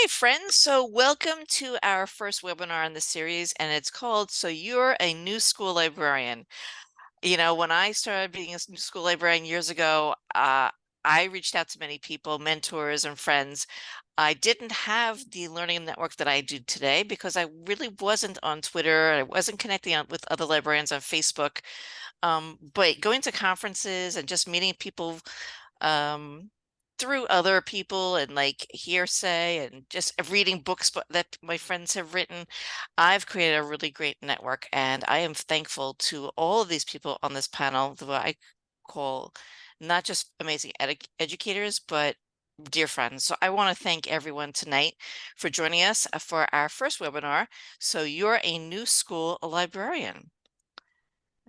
Okay, friends, so welcome to our first webinar in the series, and it's called So You're a New School Librarian. When I started being a new school librarian years ago, I reached out to many people, mentors and friends. I didn't have the learning network that I do today because I really wasn't on Twitter. I wasn't connecting with other librarians on Facebook. But going to conferences and just meeting people um, through other people and like hearsay and just reading books that my friends have written, I've created a really great network, and I am thankful to all of these people on this panel that I call not just amazing educators, but dear friends. So I want to thank everyone tonight for joining us for our first webinar. So you're a new school librarian.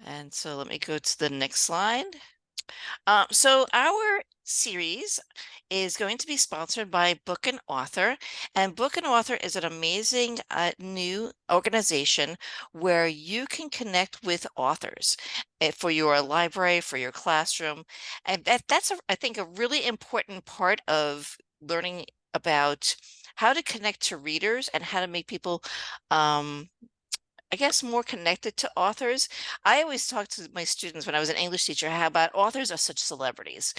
And so let me go to the next slide. So our series is going to be sponsored by Book and Author, and Book and Author is an amazing new organization where you can connect with authors for your library, for your classroom, and that's I think a really important part of learning about how to connect to readers and how to make people um, I guess more connected to authors. I always talk to my students when I was an English teacher how about authors are such celebrities.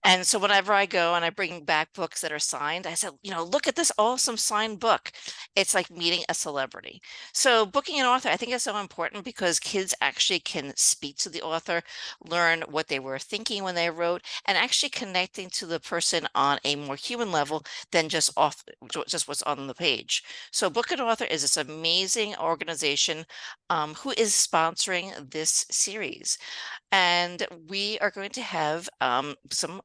And so whenever I go and I bring back books that are signed, I said, look at this awesome signed book. It's like meeting a celebrity. So booking an author, I think is so important because kids actually can speak to the author, learn what they were thinking when they wrote, and actually connecting to the person on a more human level than just what's on the page. So Book and Author is this amazing organization who is sponsoring this series. And we are going to have some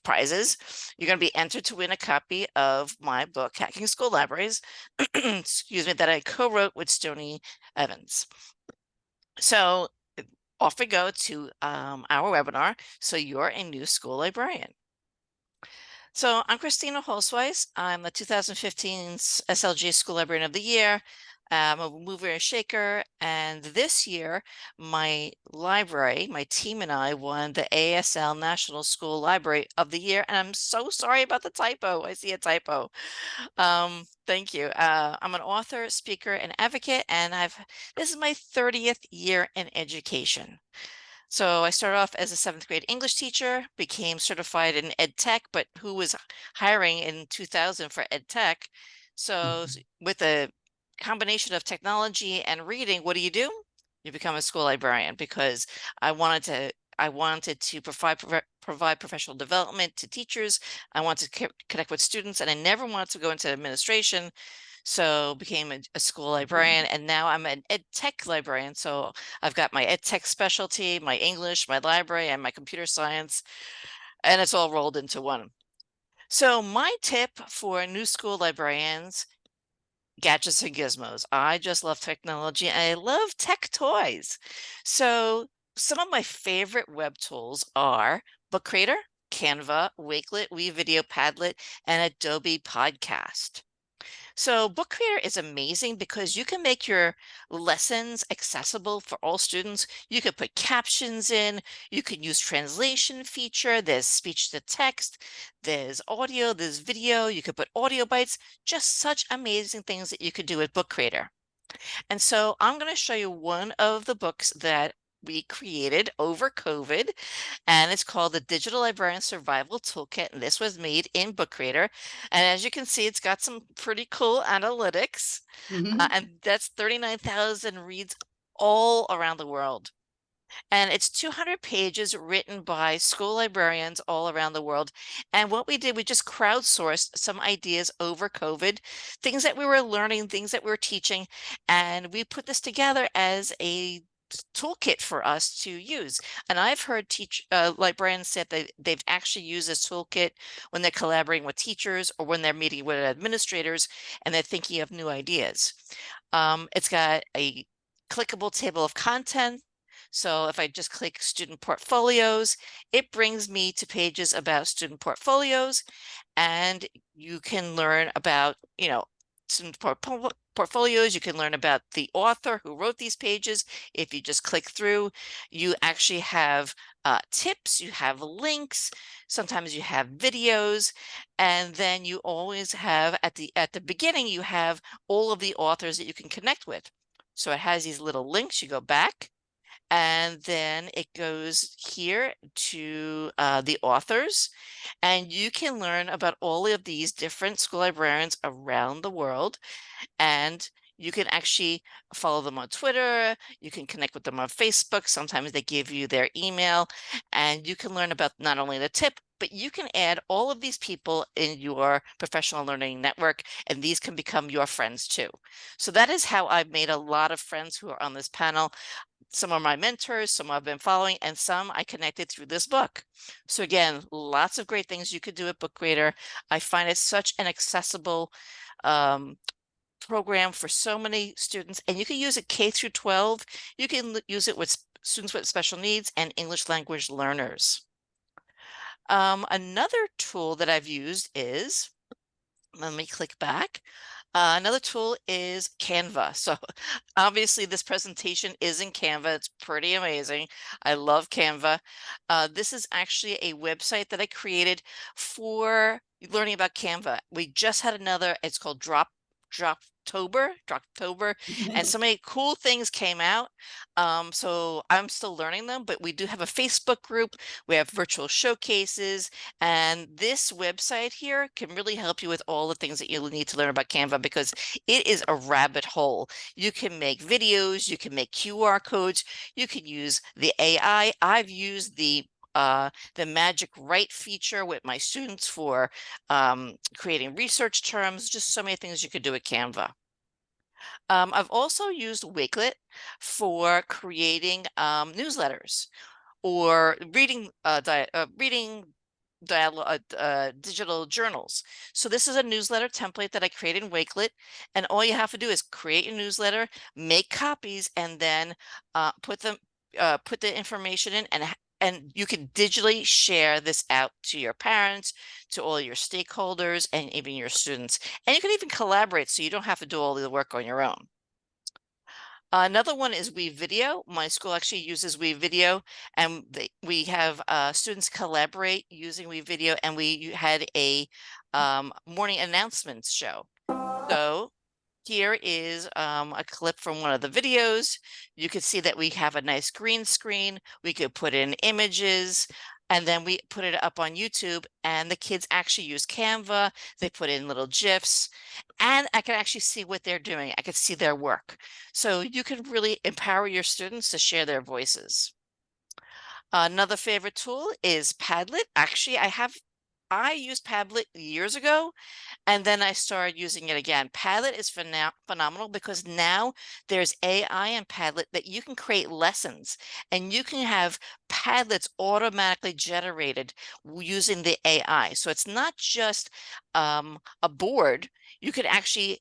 prizes. You're going to be entered to win a copy of my book, Hacking School Libraries, excuse me, that I co-wrote with Stony Evans. So off we go to our webinar. So you're a new school librarian. So I'm Christina Holzweiss. I'm the 2015 SLG School Librarian of the Year. I'm a mover and shaker, and this year my library, my team and I won the ASL National School Library of the Year, and I'm so sorry about the typo. I see a typo. Thank you. I'm an author, speaker, and advocate, and this is my 30th year in education. So I started off as a 7th grade English teacher, became certified in ed tech, but who was hiring in 2000 for ed tech? So with a combination of technology and reading, what do? You become a school librarian because I wanted to provide professional development to teachers. I wanted to connect with students, and I never wanted to go into administration. So became a school librarian, and now I'm an ed tech librarian. So I've got my ed tech specialty, my English, my library, and my computer science, and it's all rolled into one. So my tip for new school librarians, gadgets and gizmos. I just love technology and I love tech toys. So some of my favorite web tools are Book Creator, Canva, Wakelet, WeVideo, Padlet, and Adobe Podcast. So Book Creator is amazing because you can make your lessons accessible for all students. You could put captions in, you can use translation feature, there's speech to text, there's audio, there's video, you could put audio bites, just such amazing things that you could do with Book Creator. And so I'm going to show you one of the books that we created over COVID, and it's called the Digital Librarian Survival Toolkit. And this was made in Book Creator. And as you can see, it's got some pretty cool analytics, and that's 39,000 reads all around the world. And it's 200 pages written by school librarians all around the world. And what we did, we just crowdsourced some ideas over COVID, things that we were learning, things that we were teaching, and we put this together as a toolkit for us to use. And I've heard librarians say that they've actually used this toolkit when they're collaborating with teachers or when they're meeting with administrators and they're thinking of new ideas. It's got a clickable table of content. So if I just click student portfolios, it brings me to pages about student portfolios, and you can learn about, student portfolios. You can learn about the author who wrote these pages. If you just click through, you actually have tips, you have links, sometimes you have videos, and then you always have at the beginning, you have all of the authors that you can connect with. So it has these little links. You go back, and then it goes here to the authors, and you can learn about all of these different school librarians around the world, and you can actually follow them on Twitter. You can connect with them on Facebook. Sometimes they give you their email, and you can learn about not only the tip, but you can add all of these people in your professional learning network, and these can become your friends too. So that is how I've made a lot of friends who are on this panel. Some are my mentors, some I've been following, and some I connected through this book. So again, lots of great things you could do at Book Grader. I find it such an accessible program for so many students, and you can use it K through 12. You can use it with students with special needs and English language learners. Another tool that I've used is, let me click back. Another tool is Canva. So obviously this presentation is in Canva. It's pretty amazing. I love Canva. This is actually a website that I created for learning about Canva. We just had another, it's called Droptober, and so many cool things came out. So I'm still learning them, but we do have a Facebook group. We have virtual showcases, and this website here can really help you with all the things that you'll need to learn about Canva, because it is a rabbit hole. You can make videos, you can make QR codes, you can use the AI. I've used the magic write feature with my students for creating research terms, just so many things you could do with Canva. I've also used Wakelet for creating newsletters or reading digital journals. So this is a newsletter template that I created in Wakelet, and all you have to do is create a newsletter, make copies, and then put the information in, and you can digitally share this out to your parents, to all your stakeholders, and even your students. And you can even collaborate, so you don't have to do all the work on your own. Another one is WeVideo. My school actually uses WeVideo, and we have students collaborate using WeVideo, and we had a morning announcements show. So here is a clip from one of the videos. You could see that we have a nice green screen. We could put in images, and then we put it up on YouTube, and the kids actually use Canva. They put in little GIFs, and I can actually see what they're doing. I could see their work. So you can really empower your students to share their voices. Another favorite tool is Padlet. Actually, I used Padlet years ago, and then I started using it again. Padlet is phenomenal because now there's AI in Padlet that you can create lessons, and you can have Padlets automatically generated using the AI. So it's not just a board. You could actually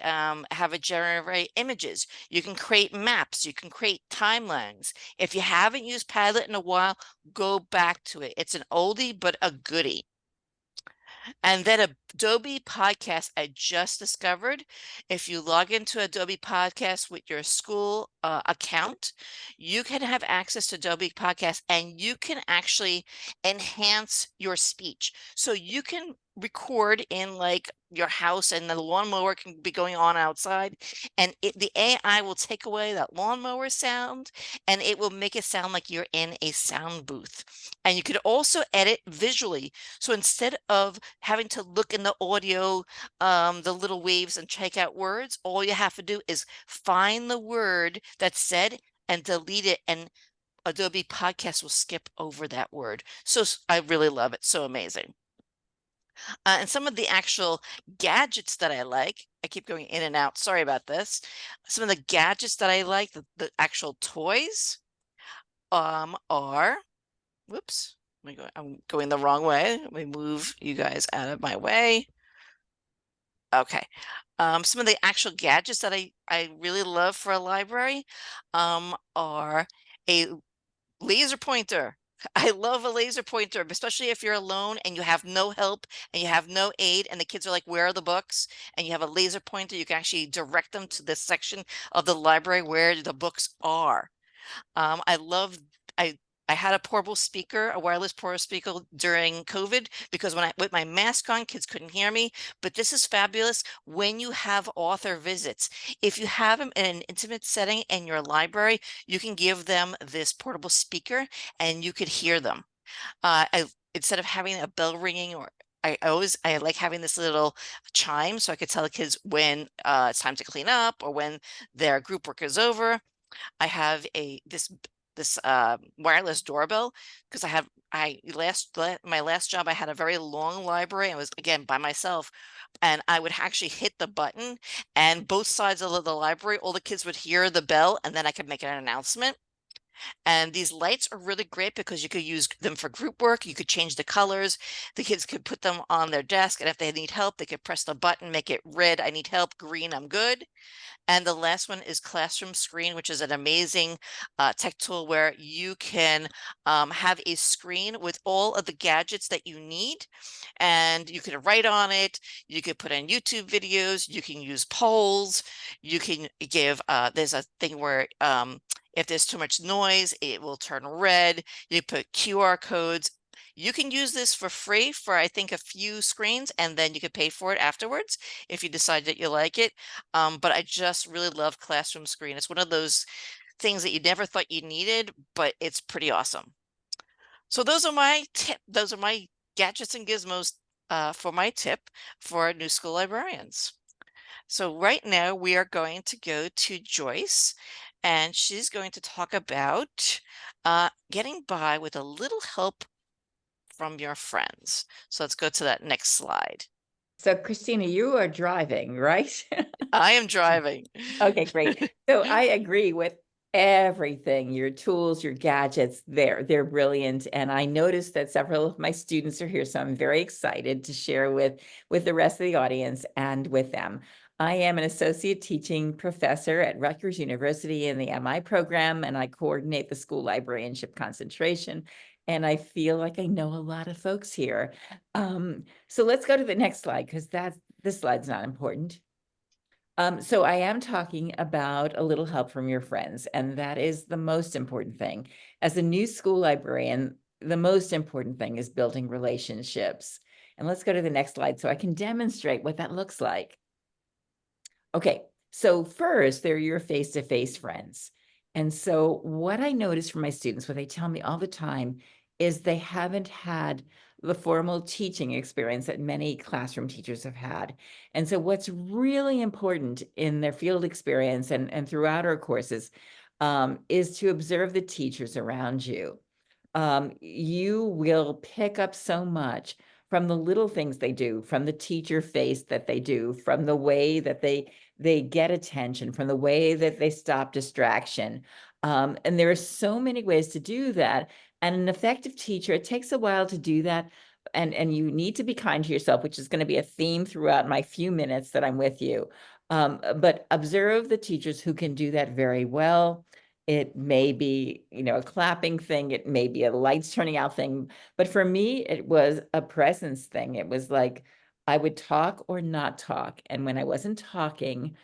have it generate images. You can create maps. You can create timelines. If you haven't used Padlet in a while, go back to it. It's an oldie, but a goodie. And then Adobe Podcast, I just discovered. If you log into Adobe Podcast with your school account, you can have access to Adobe Podcast, and you can actually enhance your speech. So you can record in like your house, and the lawnmower can be going on outside, and the AI will take away that lawnmower sound, and it will make it sound like you're in a sound booth. And you could also edit visually. So instead of having to look in the audio, the little waves, and check out words, all you have to do is find the word that's said and delete it, and Adobe Podcast will skip over that word. So I really love it. So amazing. And some of the actual gadgets that I like, I keep going in and out. Sorry about this. Some of the gadgets that I like, the actual toys, are, whoops, I'm going the wrong way. Let me move you guys out of my way. Okay. Some of the actual gadgets that I really love for a library are a laser pointer. I love a laser pointer, especially if you're alone and you have no help and you have no aid, and the kids are like, "Where are the books?" And you have a laser pointer, you can actually direct them to the section of the library where the books are. I love I I had a portable speaker, a wireless portable speaker during COVID because when I with my mask on, kids couldn't hear me. But this is fabulous when you have author visits. If you have them in an intimate setting in your library, you can give them this portable speaker and you could hear them. Instead of having a bell ringing or I like having this little chime so I could tell the kids when it's time to clean up or when their group work is over. I have this wireless doorbell because my last job I had a very long library. I was again by myself, and I would actually hit the button, and both sides of the library, all the kids would hear the bell, and then I could make an announcement. And these lights are really great because you could use them for group work. You could change the colors. The kids could put them on their desk, and if they need help, they could press the button, make it red, I need help, green, I'm good. And the last one is Classroom Screen, which is an amazing tech tool where you can have a screen with all of the gadgets that you need. And you can write on it. You could put in YouTube videos. You can use polls. You can give, there's a thing where if there's too much noise, it will turn red. You put QR codes. You can use this for free for, I think, a few screens, and then you could pay for it afterwards if you decide that you like it. But I just really love Classroom Screen. It's one of those things that you never thought you needed, but it's pretty awesome. So those are my tip. Those are my gadgets and gizmos for my tip for new school librarians. So right now we are going to go to Joyce, and she's going to talk about getting by with a little help from your friends. So let's go to that next slide. So, Christina, you are driving, right? I am driving. Okay, great. So I agree with everything. Your tools, your gadgets, they're brilliant. And I noticed that several of my students are here, so I'm very excited to share with the rest of the audience and with them. I am an associate teaching professor at Rutgers University in the MI program, and I coordinate the school librarianship concentration. And I feel like I know a lot of folks here. So let's go to the next slide because this slide's not important. So I am talking about a little help from your friends, and that is the most important thing. As a new school librarian, the most important thing is building relationships. And let's go to the next slide so I can demonstrate what that looks like. Okay, so first, they're your face-to-face friends. And so what I notice from my students, what they tell me all the time, is they haven't had the formal teaching experience that many classroom teachers have had. And so what's really important in their field experience and throughout our courses is to observe the teachers around you. You will pick up so much from the little things they do, from the teacher face that they do, from the way that they get attention, from the way that they stop distraction. And there are so many ways to do that. And an effective teacher, it takes a while to do that. And you need to be kind to yourself, which is going to be a theme throughout my few minutes that I'm with you. But observe the teachers who can do that very well. It may be, a clapping thing. It may be a lights turning out thing. But for me, it was a presence thing. It was like I would talk or not talk. And when I wasn't talking,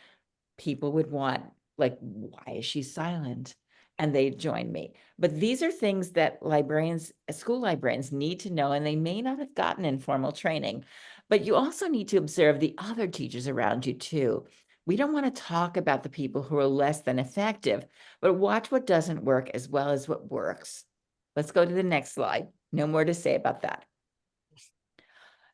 people would want, like, why is she silent? And they'd join me. But these are things that school librarians need to know, and they may not have gotten in formal training. But you also need to observe the other teachers around you too. We don't want to talk about the people who are less than effective, but watch what doesn't work as well as what works. Let's go to the next slide. No more to say about that.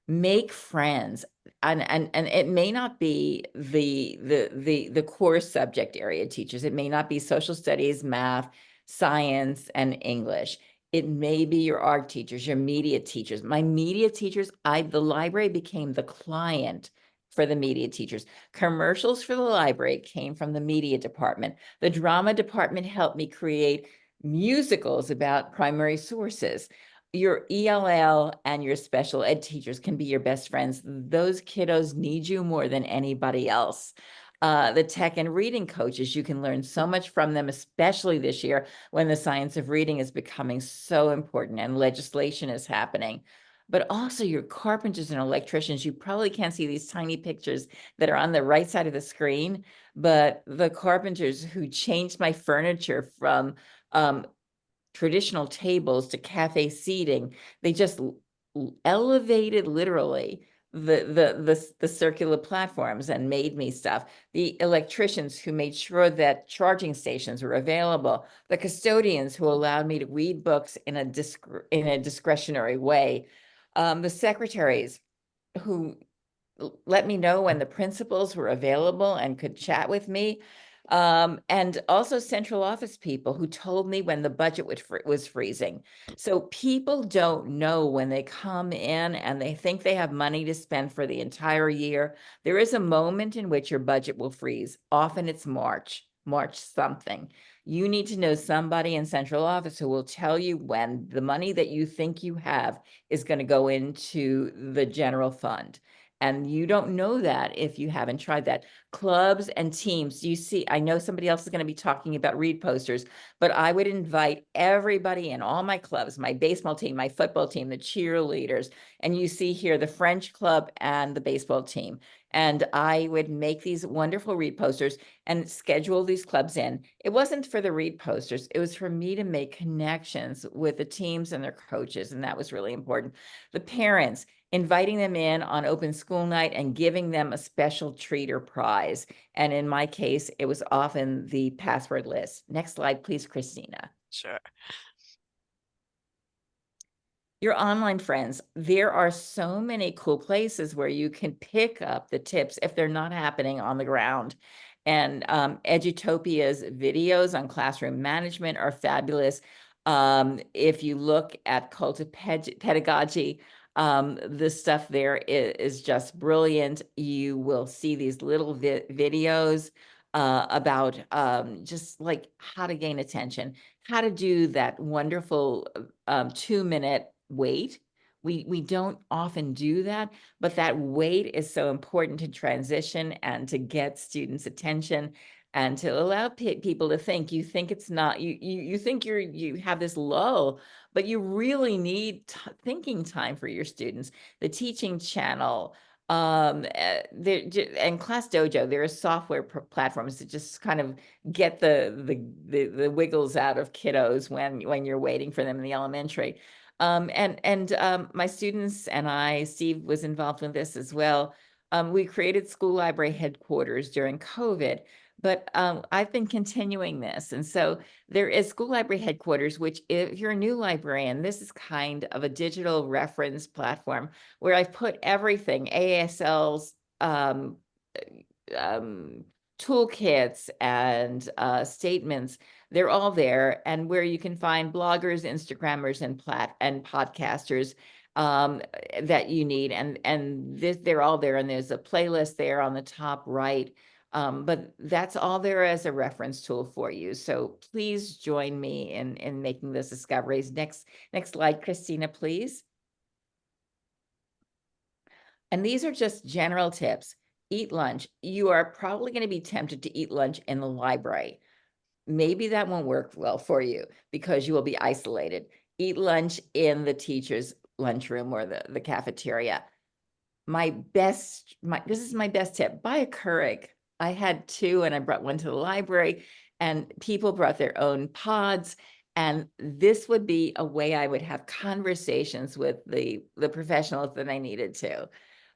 Make friends, and it may not be the core subject area teachers. It may not be social studies, math, science, and English. It may be your art teachers, your media teachers. My media teachers, the library became the client for the media teachers. Commercials for the library came from the media department. The drama department helped me create musicals about primary sources. Your ELL and your special ed teachers can be your best friends. Those kiddos need you more than anybody else. The tech and reading coaches, you can learn so much from them, especially this year when the science of reading is becoming so important and legislation is happening. But also your carpenters and electricians, you probably can't see these tiny pictures that are on the right side of the screen, but the carpenters who changed my furniture from traditional tables to cafe seating, they just elevated literally the circular platforms and made me stuff. The electricians who made sure that charging stations were available, the custodians who allowed me to read books in a discretionary way, the secretaries who let me know when the principals were available and could chat with me. And also central office people who told me when the budget was freezing. So people don't know when they come in and they think they have money to spend for the entire year. There is a moment in which your budget will freeze. Often it's March something. You need to know somebody in central office who will tell you when the money that you think you have is going to go into the general fund. And you don't know that if you haven't tried that. Clubs and teams, you see, I know somebody else is going to be talking about read posters, but I would invite everybody in all my clubs, my baseball team, my football team, the cheerleaders, and you see here the French club and the baseball team. And I would make these wonderful read posters and schedule these clubs in. It wasn't for the read posters. It was for me to make connections with the teams and their coaches. And that was really important. The parents, inviting them in on open school night and giving them a special treat or prize. And in my case, it was often the password list. Next slide, please, Christina. Sure. Your online friends, there are so many cool places where you can pick up the tips if they're not happening on the ground. And Edutopia's videos on classroom management are fabulous. If you look at Cult of Pedagogy, the stuff there is just brilliant. You will see these little videos about just like how to gain attention, how to do that wonderful 2-minute wait. We don't often do that, but that wait is so important to transition and to get students' attention and to allow people to think. You think it's not, you think you have this lull, but you really need thinking time for your students. The teaching channel, there and Class Dojo, there are software platforms that just kind of get the wiggles out of kiddos when you're waiting for them in the elementary. My students and I, Steve was involved in this as well. We created school library headquarters during COVID, but I've been continuing this. And so there is school library headquarters, which if you're a new librarian, this is kind of a digital reference platform where I've put everything, ASL's, toolkits and statements, they're all there, and where you can find bloggers, Instagrammers, and podcasters that you need, and they're all there, and there's a playlist there on the top right. But that's all there as a reference tool for you. So please join me in making those discoveries. Next slide, Christina, please. And these are just general tips. Eat lunch. You are probably going to be tempted to eat lunch in the library. Maybe that won't work well for you because you will be isolated. Eat lunch in the teacher's lunchroom or the cafeteria. This is my best tip. Buy a Keurig. I had 2 and I brought one to the library, and people brought their own pods. And this would be a way I would have conversations with the professionals that I needed to.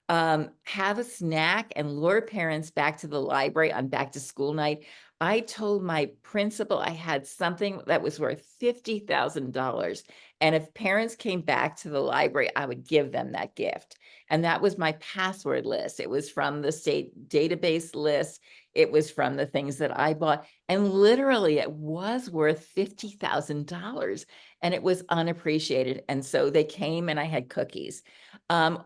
Have a snack and lure parents back to the library on back to school night. I told my principal I had something that was worth $50,000. And if parents came back to the library, I would give them that gift. And that was my password list. It was from the state database list. It was from the things that I bought. And literally, it was worth $50,000. And it was unappreciated. And so they came and I had cookies.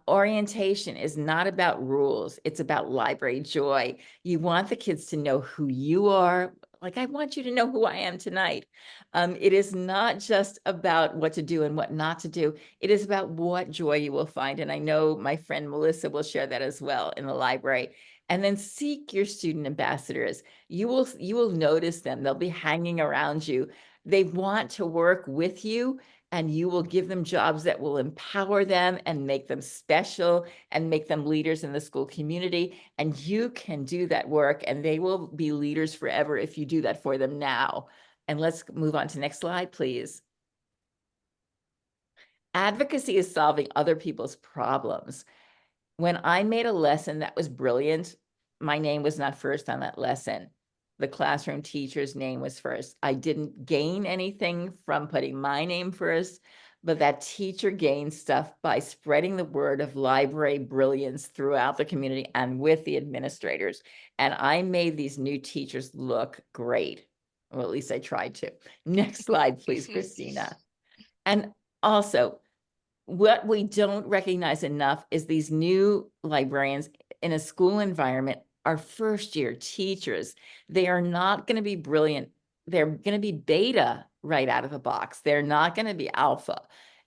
Orientation is not about rules. It's about library joy. You want the kids to know who you are, Like, I want you to know who I am tonight. It is not just about what to do and what not to do. It is about what joy you will find. And I know my friend Melissa will share that as well in the library. And then seek your student ambassadors. You will notice them. They'll be hanging around you. They want to work with you, and you will give them jobs that will empower them and make them special and make them leaders in the school community. And you can do that work, and they will be leaders forever if you do that for them now. And let's move on to the next slide, please. Advocacy is solving other people's problems. When I made a lesson that was brilliant, my name was not first on that lesson. The classroom teacher's name was first. I didn't gain anything from putting my name first, but that teacher gained stuff by spreading the word of library brilliance throughout the community and with the administrators. And I made these new teachers look great. Well, at least I tried to. Next slide, please, Christina. And also, what we don't recognize enough is these new librarians in a school environment are first-year teachers. They are not going to be brilliant. They're going to be beta right out of the box. They're not going to be alpha.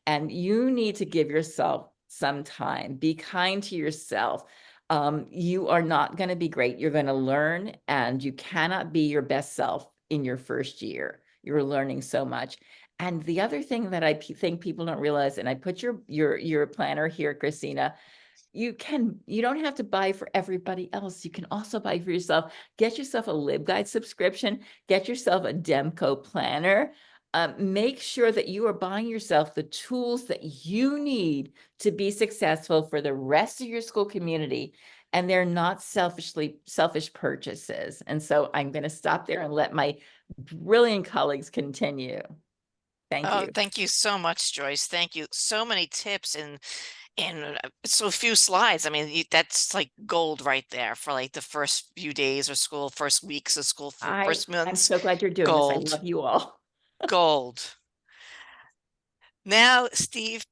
And you need to give yourself some time. Be kind to yourself. You are not going to be great. You're going to learn, and you cannot be your best self in your first year. You're learning so much. And the other thing that I think people don't realize, and I put your planner here, Christina, you don't have to buy for everybody else. You can also buy for yourself. Get yourself a LibGuide subscription, get yourself a Demco planner. Make sure that you are buying yourself the tools that you need to be successful for the rest of your school community. And they're not selfish purchases. And so I'm going to stop there and let my brilliant colleagues continue. Thank Oh, you. thank you so much, Joyce. Thank you. So many tips in so few slides. I mean, that's like gold right there for like the first few days of school, first weeks of school, first I'm months. so glad you're doing this. I Gold, love you all. gold. Now, Steve,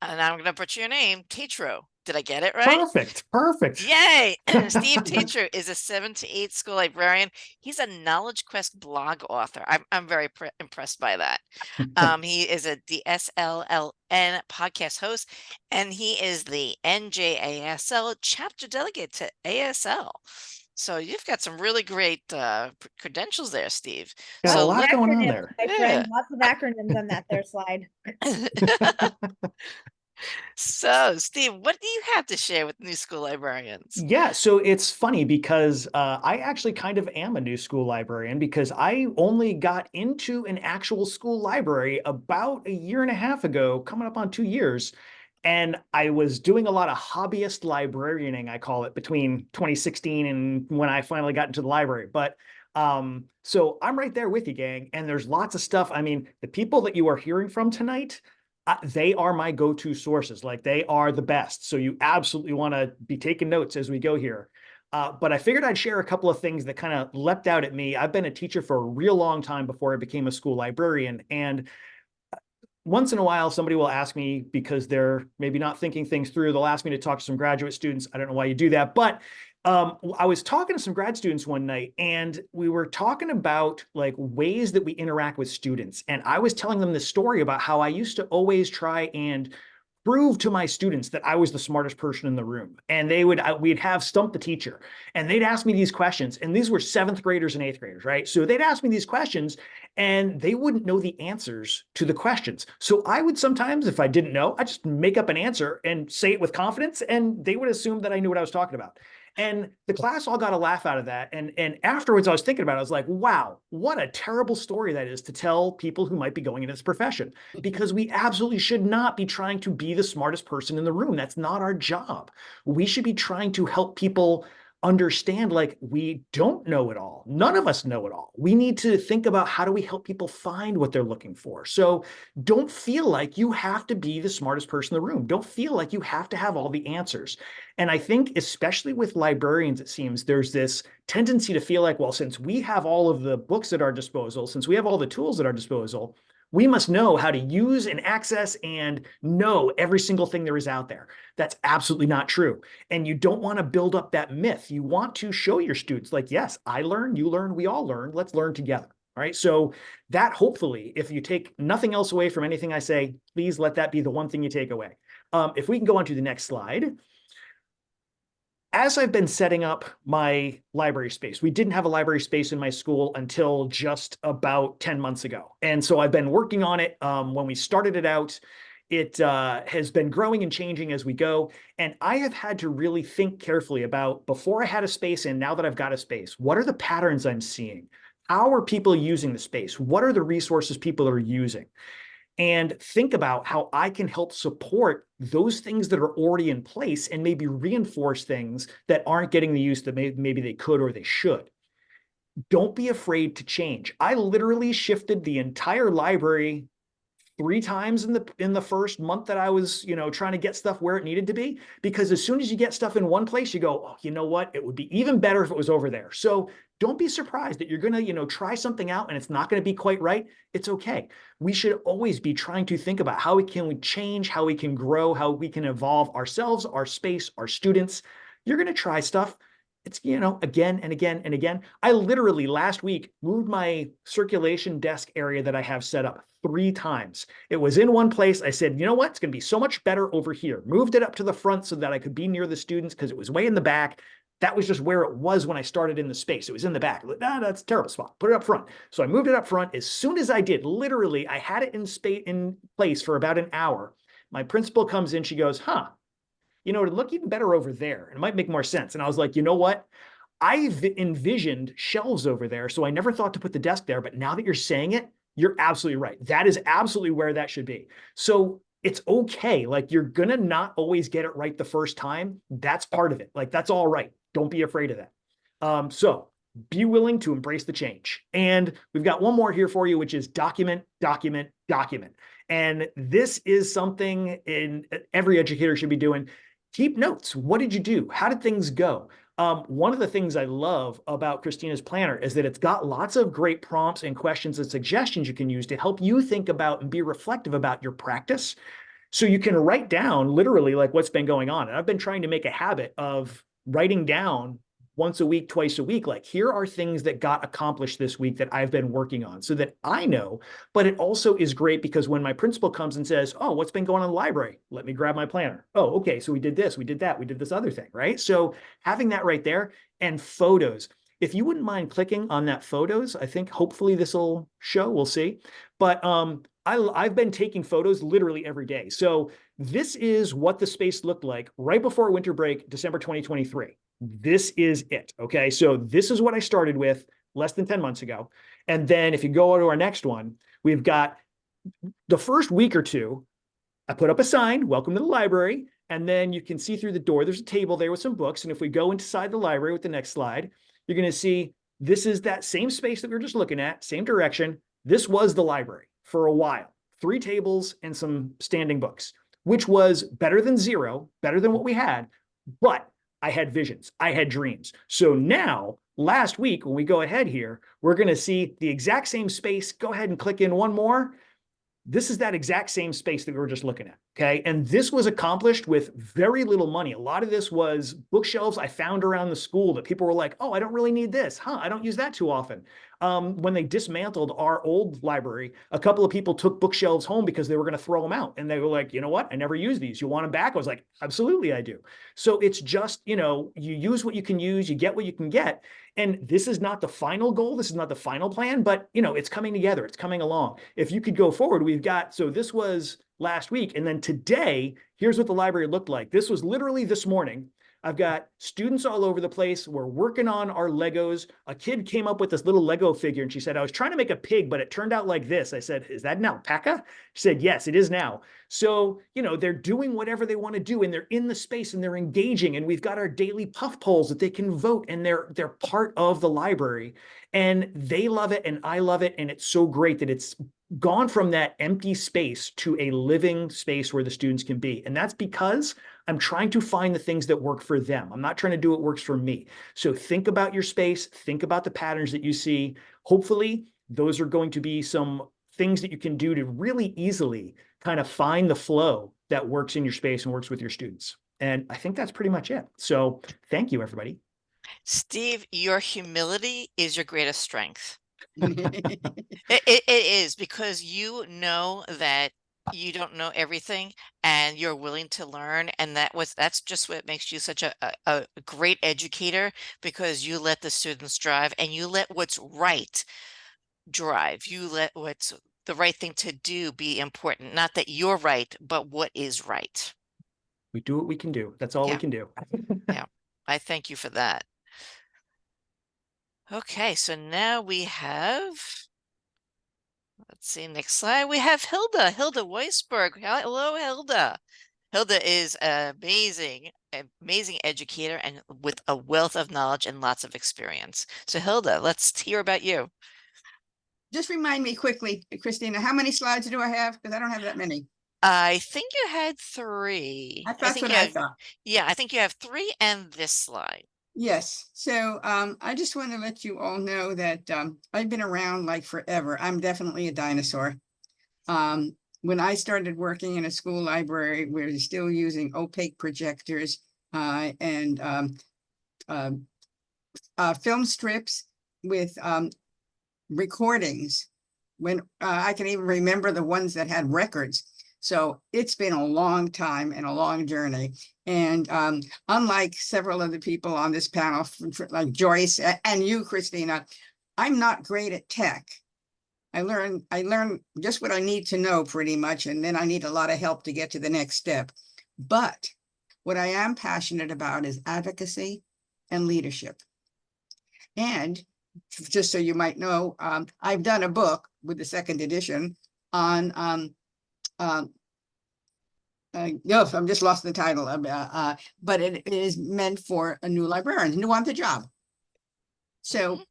and I'm going to butcher your name, Tatro. Did I get it right? Perfect. Perfect. Yay! Steve Teacher is a 7 to 8 school librarian. He's a Knowledge Quest blog author. I'm very impressed by that. He is the SLLN podcast host, and he is the NJASL chapter delegate to ASL. So you've got some really great credentials there, Steve. Got a So lot going on Acronyms, there. my friend. Lots of acronyms on that there slide. So, Steve, what do you have to share with new school librarians? Yeah, so it's funny because I actually kind of am a new school librarian because I only got into an actual school library about a year and a half ago, coming up on 2 years. And I was doing a lot of hobbyist librarianing, I call it, between 2016 and when I finally got into the library. But so I'm right there with you, gang. And there's lots of stuff. I mean, the people that you are hearing from tonight, they are my go-to sources. Like, they are the best. So you absolutely want to be taking notes as we go here. But I figured I'd share a couple of things that kind of leapt out at me. I've been a teacher for a real long time before I became a school librarian. And once in a while, somebody will ask me, because they're maybe not thinking things through, they'll ask me to talk to some graduate students. I don't know why you do that, but I was talking to some grad students one night, and we were talking about like ways that we interact with students. And I was telling them this story about how I used to always try and prove to my students that I was the smartest person in the room. And we'd have stump the teacher, and they'd ask me these questions. And these were 7th graders and 8th graders, right? So they'd ask me these questions and they wouldn't know the answers to the questions. So I would sometimes, if I didn't know, I just make up an answer and say it with confidence, and they would assume that I knew what I was talking about. And the class all got a laugh out of that. And afterwards, I was thinking about it. I was like, wow, what a terrible story that is to tell people who might be going into this profession, because we absolutely should not be trying to be the smartest person in the room. That's not our job. We should be trying to help people understand, like, we don't know it all. None of us know it all. We need to think about, how do we help people find what they're looking for? So don't feel like you have to be the smartest person in the room. Don't feel like you have to have all the answers. And I think, especially with librarians, it seems there's this tendency to feel like, well, since we have all of the books at our disposal, since we have all the tools at our disposal, We must know how to use and access and know every single thing there is out there. That's absolutely not true. And you don't want to build up that myth. You want to show your students, like, yes, I learn, you learn, we all learn. Let's learn together. All right. So that, hopefully, if you take nothing else away from anything I say, please let that be the one thing you take away. If we can go on to the next slide. As I've been setting up my library space, we didn't have a library space in my school until just about 10 months ago. And so I've been working on it. When we started it out, it has been growing and changing as we go. And I have had to really think carefully about, before I had a space and now that I've got a space, what are the patterns I'm seeing? How are people using the space? What are the resources people are using? And think about how I can help support those things that are already in place and maybe reinforce things that aren't getting the use that maybe they could or they should. Don't be afraid to change. I literally shifted the entire library 3 times in the first month that I was, trying to get stuff where it needed to be, because as soon as you get stuff in one place, you go, oh, you know what? It would be even better if it was over there. So don't be surprised that you're going to, try something out and it's not going to be quite right. It's okay. We should always be trying to think about how we can change, how we can grow, how we can evolve ourselves, our space, our students. You're going to try stuff. It's, again and again and again. I literally last week moved my circulation desk area that I have set up 3 times. It was in one place. I said, you know what? It's going to be so much better over here. Moved it up to the front so that I could be near the students because it was way in the back. That was just where it was when I started in the space. It was in the back. Like, that's a terrible spot. Put it up front. So I moved it up front. As soon as I did, literally, I had it in place for about an hour. My principal comes in. She goes, huh, it'd look even better over there. And it might make more sense. And I was like, you know what? I've envisioned shelves over there, so I never thought to put the desk there. But now that you're saying it, you're absolutely right. That is absolutely where that should be. So it's okay. Like, you're going to not always get it right the first time. That's part of it. Like, that's all right. Don't be afraid of that. So be willing to embrace the change. And we've got one more here for you, which is document, document, document. And this is something every educator should be doing. Keep notes. What did you do? How did things go? One of the things I love about Christina's planner is that it's got lots of great prompts and questions and suggestions you can use to help you think about and be reflective about your practice. So you can write down literally like what's been going on. And I've been trying to make a habit of writing down once a week, twice a week, like, here are things that got accomplished this week that I've been working on so that I know. But it also is great because when my principal comes and says, oh, what's been going on in the library? Let me grab my planner. Oh, okay. So we did this, we did that, we did this other thing, right? So having that right there, and photos. If you wouldn't mind clicking on that photos, I think hopefully this will show, we'll see. But I've been taking photos literally every day. So this is what the space looked like right before winter break, December 2023. This is it. Okay. So this is what I started with less than 10 months ago. And then if you go to our next one, we've got the first week or two, I put up a sign, welcome to the library. And then you can see through the door, there's a table there with some books. And if we go inside the library with the next slide, you're going to see this is that same space that we were just looking at, same direction. This was the library for a while, 3 tables and some standing books, which was better than 0, better than what we had. But I had visions, I had dreams. So now, last week, when we go ahead here, we're going to see the exact same space. Go ahead and click in one more. This is that exact same space that we were just looking at. Okay. And this was accomplished with very little money. A lot of this was bookshelves I found around the school that people were like, oh, I don't really need this. I don't use that too often. When they dismantled our old library, a couple of people took bookshelves home because they were going to throw them out. And they were like, you know what? I never use these. You want them back? I was like, absolutely, I do. So it's just, you use what you can use, you get what you can get. And this is not the final goal. This is not the final plan, but it's coming together. It's coming along. If you could go forward, we've got, so this was last week. And then today, here's what the library looked like. This was literally this morning. I've got students all over the place. We're working on our Legos. A kid came up with this little Lego figure and she said, I was trying to make a pig, but it turned out like this. I said, is that an alpaca? She said, yes, it is now. So, they're doing whatever they want to do and they're in the space and they're engaging. And we've got our daily puff polls that they can vote and they're part of the library and they love it and I love it. And it's so great that it's gone from that empty space to a living space where the students can be. And that's because I'm trying to find the things that work for them. I'm not trying to do what works for me. So think about your space, think about the patterns that you see. Hopefully, those are going to be some things that you can do to really easily kind of find the flow that works in your space and works with your students. And I think that's pretty much it. So thank you, everybody. Steve, your humility is your greatest strength. It is, because you know that you don't know everything and you're willing to learn. And that's just what makes you such a great educator, because you let the students drive and you let what's right drive. You let what's the right thing to do be important. Not that you're right, but what is right. We do what we can do. That's all we Yeah. can do. Yeah. I thank you for that. Okay, so now we have, let's see, next slide. We have Hilda Weisberg. Hello, Hilda. Hilda is an amazing educator and with a wealth of knowledge and lots of experience. So Hilda, let's hear about you. Just remind me quickly, Christina, how many slides do I have? Because I don't have that many. I think you had 3. That's what I thought. Yeah, I think you have 3 and this slide. Yes. So I just want to let you all know that I've been around like forever. I'm definitely a dinosaur. When I started working in a school library, we we're still using opaque projectors and film strips with recordings. When I can even remember the ones that had records. So it's been a long time and a long journey. And unlike several of the people on this panel, like Joyce and you, Christina, I'm not great at tech. I learn just what I need to know pretty much, and then I need a lot of help to get to the next step. But what I am passionate about is advocacy and leadership. And just so you might know, I've done a book with the 2nd edition on I'm just lost the title, but it is meant for a new librarian, new on the job. So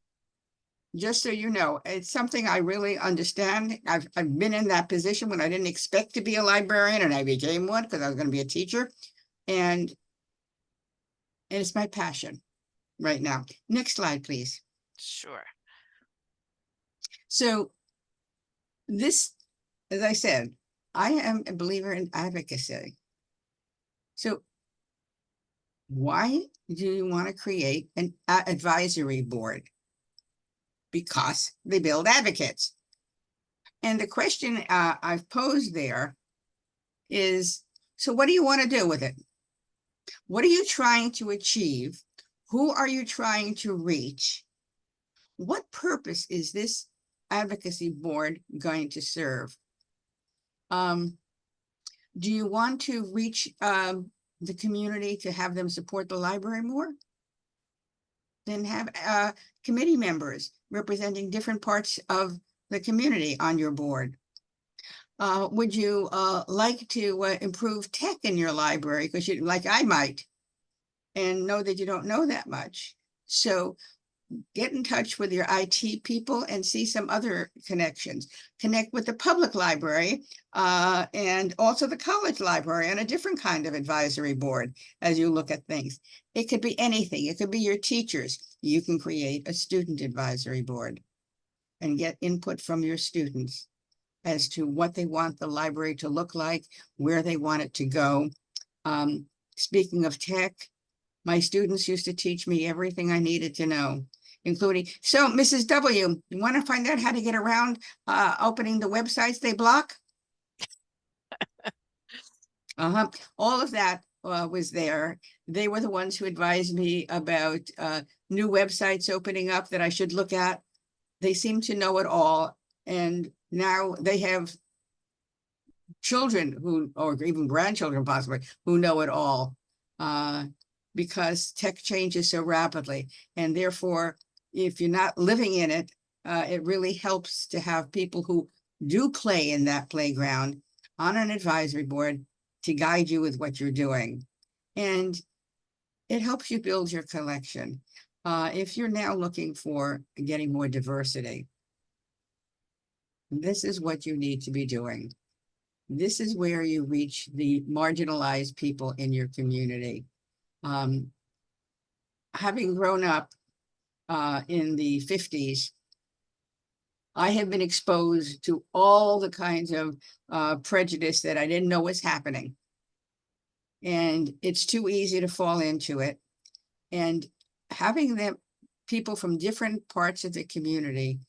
just so you know, it's something I really understand. I've been in that position when I didn't expect to be a librarian, and I became one because I was going to be a teacher. And it's my passion right now. Next slide, please. Sure. So this, as I said, I am a believer in advocacy. So why do you want to create an advisory board? Because they build advocates. And the question I've posed there is, so what do you want to do with it? What are you trying to achieve? Who are you trying to reach? What purpose is this advocacy board going to serve? Do you want to reach the community to have them support the library more? Then have committee members representing different parts of the community on your board. Would you like to improve tech in your library? Because you, like I might, and know that you don't know that much. So get in touch with your IT people and see some other connections. Connect with the public library and also the college library on a different kind of advisory board as you look at things. It could be anything. It could be your teachers. You can create a student advisory board and get input from your students as to what they want the library to look like, where they want it to go. Speaking of tech, my students used to teach me everything I needed to know, including, so Mrs. W, you want to find out how to get around opening the websites they block? All of that was there. They were the ones who advised me about new websites opening up that I should look at. They seem to know it all. And now they have children who, or even grandchildren possibly, who know it all. Because tech changes so rapidly. And therefore, if you're not living in it, it really helps to have people who do play in that playground on an advisory board to guide you with what you're doing. And it helps you build your collection. If you're now looking for getting more diversity, this is what you need to be doing. This is where you reach the marginalized people in your community. Having grown up in the 50s, I have been exposed to all the kinds of prejudice that I didn't know was happening. And it's too easy to fall into it. And having them people from different parts of the community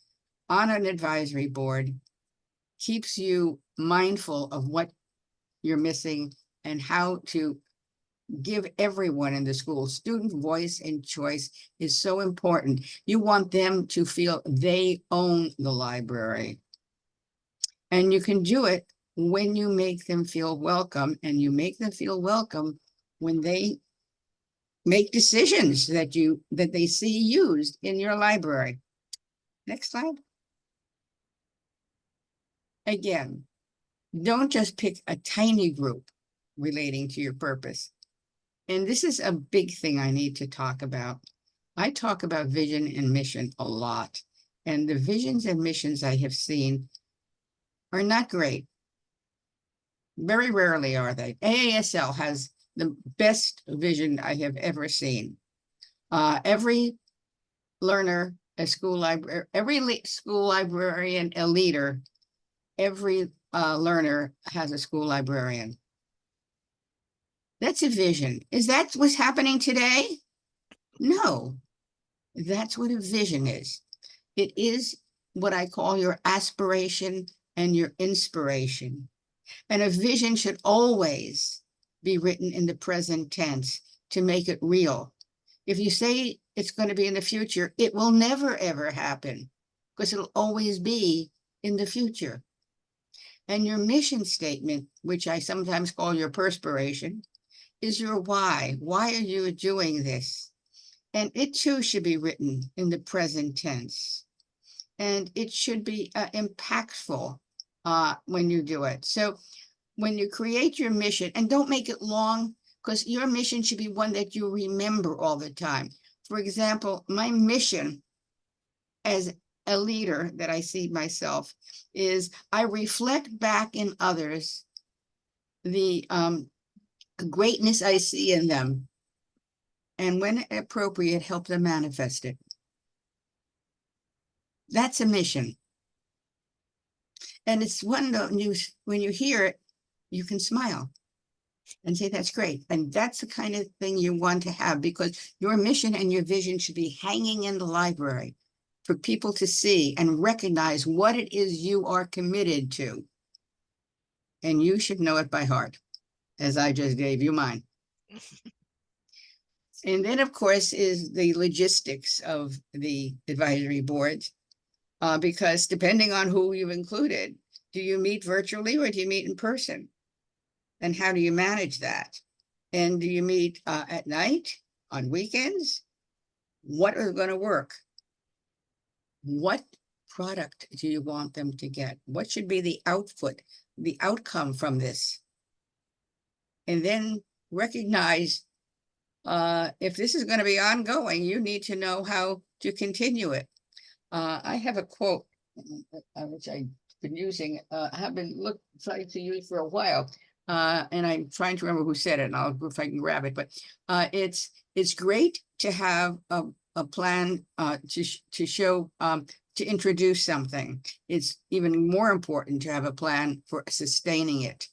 on an advisory board keeps you mindful of what you're missing and how to give everyone in the school student voice and choice is so important. You want them to feel they own the library. And you can do it when you make them feel welcome, and you make them feel welcome when they make decisions that they see used in your library. Next slide. Again, don't just pick a tiny group relating to your purpose. And this is a big thing I need to talk about. I talk about vision and mission a lot, and the visions and missions I have seen are not great. Very rarely are they. AASL has the best vision I have ever seen. Every learner, a school library, every school librarian, a leader, every learner has a school librarian. That's a vision. Is that what's happening today? No, that's what a vision is. It is what I call your aspiration and your inspiration. And a vision should always be written in the present tense to make it real. If you say it's going to be in the future, it will never, ever happen, because it'll always be in the future. And your mission statement, which I sometimes call your perspiration, is your why. Why are you doing this? And it too should be written in the present tense. And it should be impactful when you do it. So when you create your mission, and don't make it long, because your mission should be one that you remember all the time. For example, my mission as a leader that I see myself is I reflect back in others the greatness I see in them, and when appropriate, help them manifest it. That's a mission. And it's one that when you hear it, you can smile and say, that's great. And that's the kind of thing you want to have, because your mission and your vision should be hanging in the library for people to see and recognize what it is you are committed to. And you should know it by heart, as I just gave you mine. And then, of course, is the logistics of the advisory boards, because depending on who you've included, do you meet virtually or do you meet in person? And how do you manage that? And do you meet at night, on weekends? What is going to work? What product do you want them to get? What should be the output, the outcome from this? And then recognize if this is going to be ongoing, you need to know how to continue it. I have a quote, which I've been using, have been trying to use for a while. And I'm trying to remember who said it, and I'll if I can grab it. But it's great to have a plan to show to introduce something. It's even more important to have a plan for sustaining it.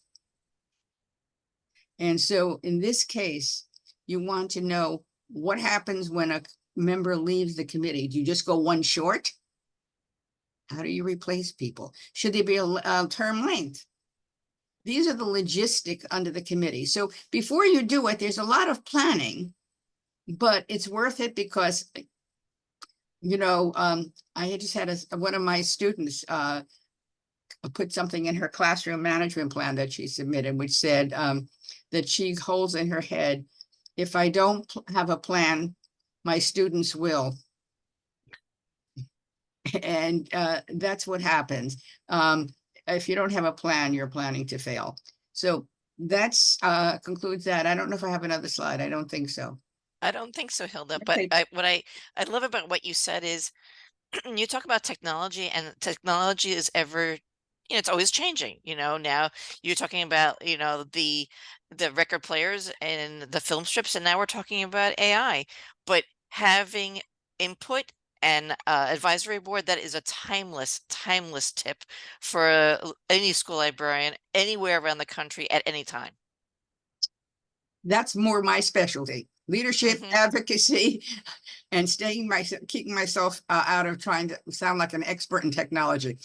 And so in this case, you want to know what happens when a member leaves the committee. Do you just go one short? How do you replace people? Should there be a term length? These are the logistics under the committee. So before you do it, there's a lot of planning, but it's worth it because, you know, I just had one of my students put something in her classroom management plan that she submitted, which said that she holds in her head, if I don't have a plan, my students will. And that's what happens. If you don't have a plan, you're planning to fail. So that's concludes that. I don't know if I have another slide. I don't think so. I don't think so, Hilda, Okay. but what I love about what you said is you talk about technology, and technology is ever, it's always changing. Now you're talking about, the record players and the film strips, and now we're talking about AI. But having input and advisory board, that is a timeless tip for any school librarian anywhere around the country at any time. That's more my specialty: leadership, Mhm. advocacy, and keeping myself out of trying to sound like an expert in technology.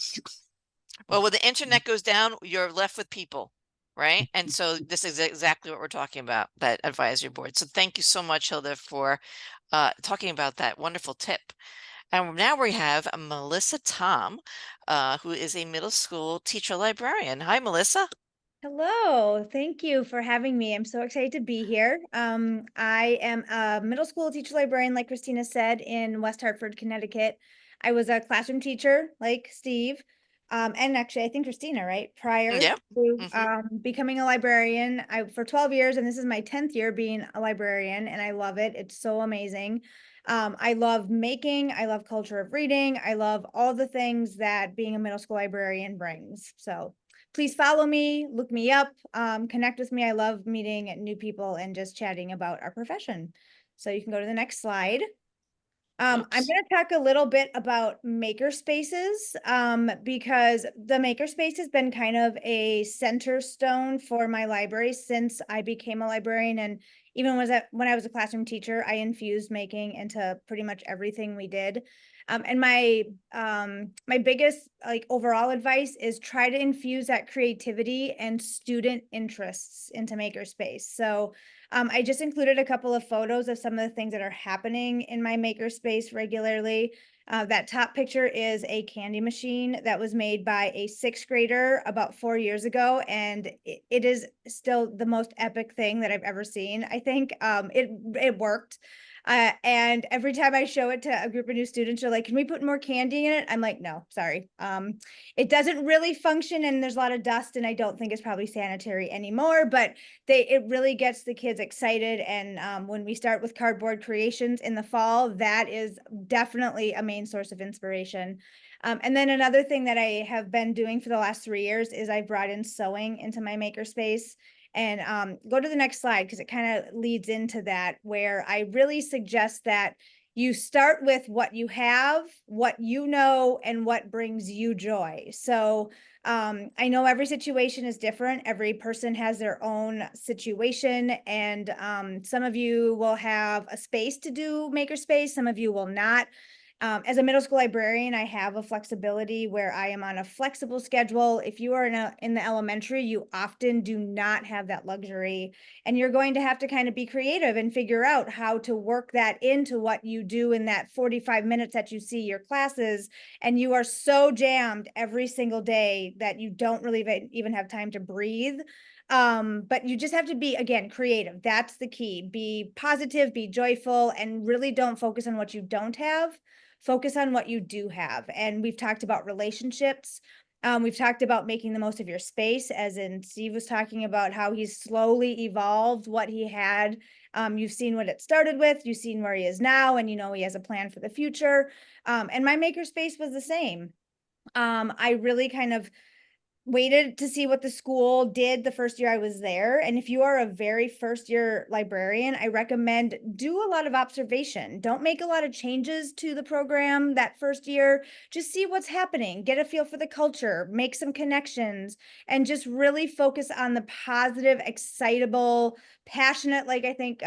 Well, when the internet goes down, you're left with people, right? And so this is exactly what we're talking about, that advisory board. So thank you so much, Hilda, for talking about that wonderful tip. And now we have Melissa Tom, who is a middle school teacher librarian. Hi, Melissa. Hello, thank you for having me. I'm so excited to be here. I am a middle school teacher librarian, like Christina said, in West Hartford, Connecticut. I was a classroom teacher, like Steve, and actually, I think Christina, right? Prior Yep. to Hmm. becoming a librarian, for 12 years, and this is my 10th year being a librarian, and I love it. It's so amazing. I love making, I love culture of reading, I love all the things that being a middle school librarian brings. So please follow me, look me up, connect with me. I love meeting new people and just chatting about our profession. So you can go to the next slide. I'm Oops. going to talk a little bit about maker spaces, because the maker space has been kind of a center stone for my library since I became a librarian. And even when I was a classroom teacher, I infused making into pretty much everything we did. And my biggest like overall advice is try to infuse that creativity and student interests into makerspace. So I just included a couple of photos of some of the things that are happening in my makerspace regularly. That top picture is a candy machine that was made by a sixth grader about 4 years ago, and it is still the most epic thing that I've ever seen. I think it worked. And every time I show it to a group of new students, they're like, "Can we put more candy in it?" I'm like, "No, sorry. It doesn't really function, and there's a lot of dust, and I don't think it's probably sanitary anymore." But it really gets the kids excited. And when we start with cardboard creations in the fall, that is definitely a main source of inspiration. And then another thing that I have been doing for the last 3 years is I brought in sewing into my makerspace. And go to the next slide because it kind of leads into that, where I really suggest that you start with what you have, what you know, and what brings you joy. So I know every situation is different. Every person has their own situation, and some of you will have a space to do makerspace, some of you will not. As a middle school librarian, I have a flexibility where I am on a flexible schedule. If you are in the elementary, you often do not have that luxury, and you're going to have to kind of be creative and figure out how to work that into what you do in that 45 minutes that you see your classes. And you are so jammed every single day that you don't really even have time to breathe. But you just have to be, again, creative. That's the key. Be positive, be joyful, and really don't focus on what you don't have. Focus on what you do have. And we've talked about relationships. We've talked about making the most of your space, as in Steve was talking about how he's slowly evolved what he had. You've seen what it started with, you've seen where he is now, and you know he has a plan for the future. And my makerspace was the same. I really kind of waited to see what the school did the first year I was there. And if you are a very first year librarian, I recommend do a lot of observation. Don't make a lot of changes to the program that first year. Just see what's happening, get a feel for the culture, make some connections, and just really focus on the positive, excitable, passionate, like I think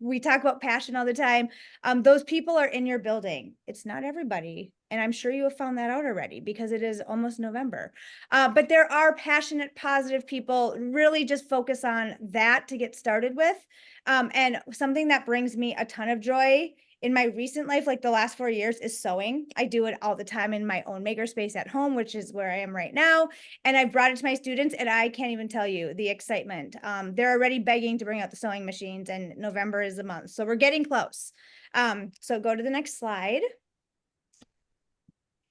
we talk about passion all the time. Those people are in your building. It's not everybody. And I'm sure you have found that out already because it is almost November. But there are passionate, positive people. Really just focus on that to get started with. And something that brings me a ton of joy in my recent life, like the last 4 years, is sewing. I do it all the time in my own makerspace at home, which is where I am right now. And I brought it to my students, and I can't even tell you the excitement. They're already begging to bring out the sewing machines, and November is the month. So we're getting close. So go to the next slide.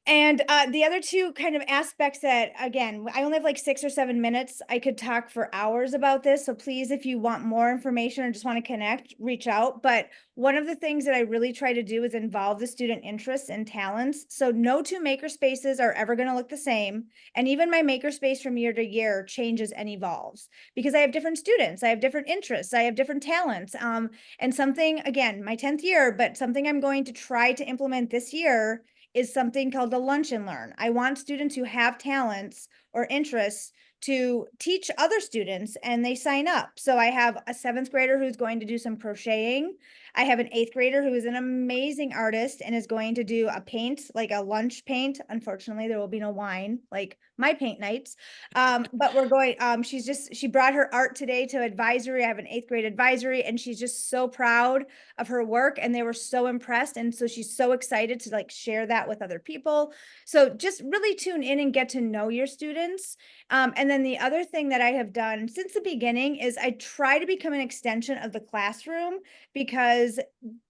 And the other two kind of aspects that, again, I only have like 6 or 7 minutes. I could talk for hours about this. So please, if you want more information or just want to connect, reach out. But one of the things that I really try to do is involve the student interests and talents. So no two maker spaces are ever going to look the same. And even my maker space from year to year changes and evolves because I have different students, I have different interests, I have different talents. And something, again, my 10th year, but something I'm going to try to implement this year is something called the lunch and learn. I want students who have talents or interests to teach other students and they sign up. So I have a 7th grader who's going to do some crocheting. I have an 8th grader who is an amazing artist and is going to do a paint, like a lunch paint. Unfortunately, there will be no wine like my paint nights. But we're going, she brought her art today to advisory. I have an 8th grade advisory and she's just so proud of her work and they were so impressed. And so she's so excited to like share that with other people. So just really tune in and get to know your students. And then the other thing that I have done since the beginning is I try to become an extension of the classroom because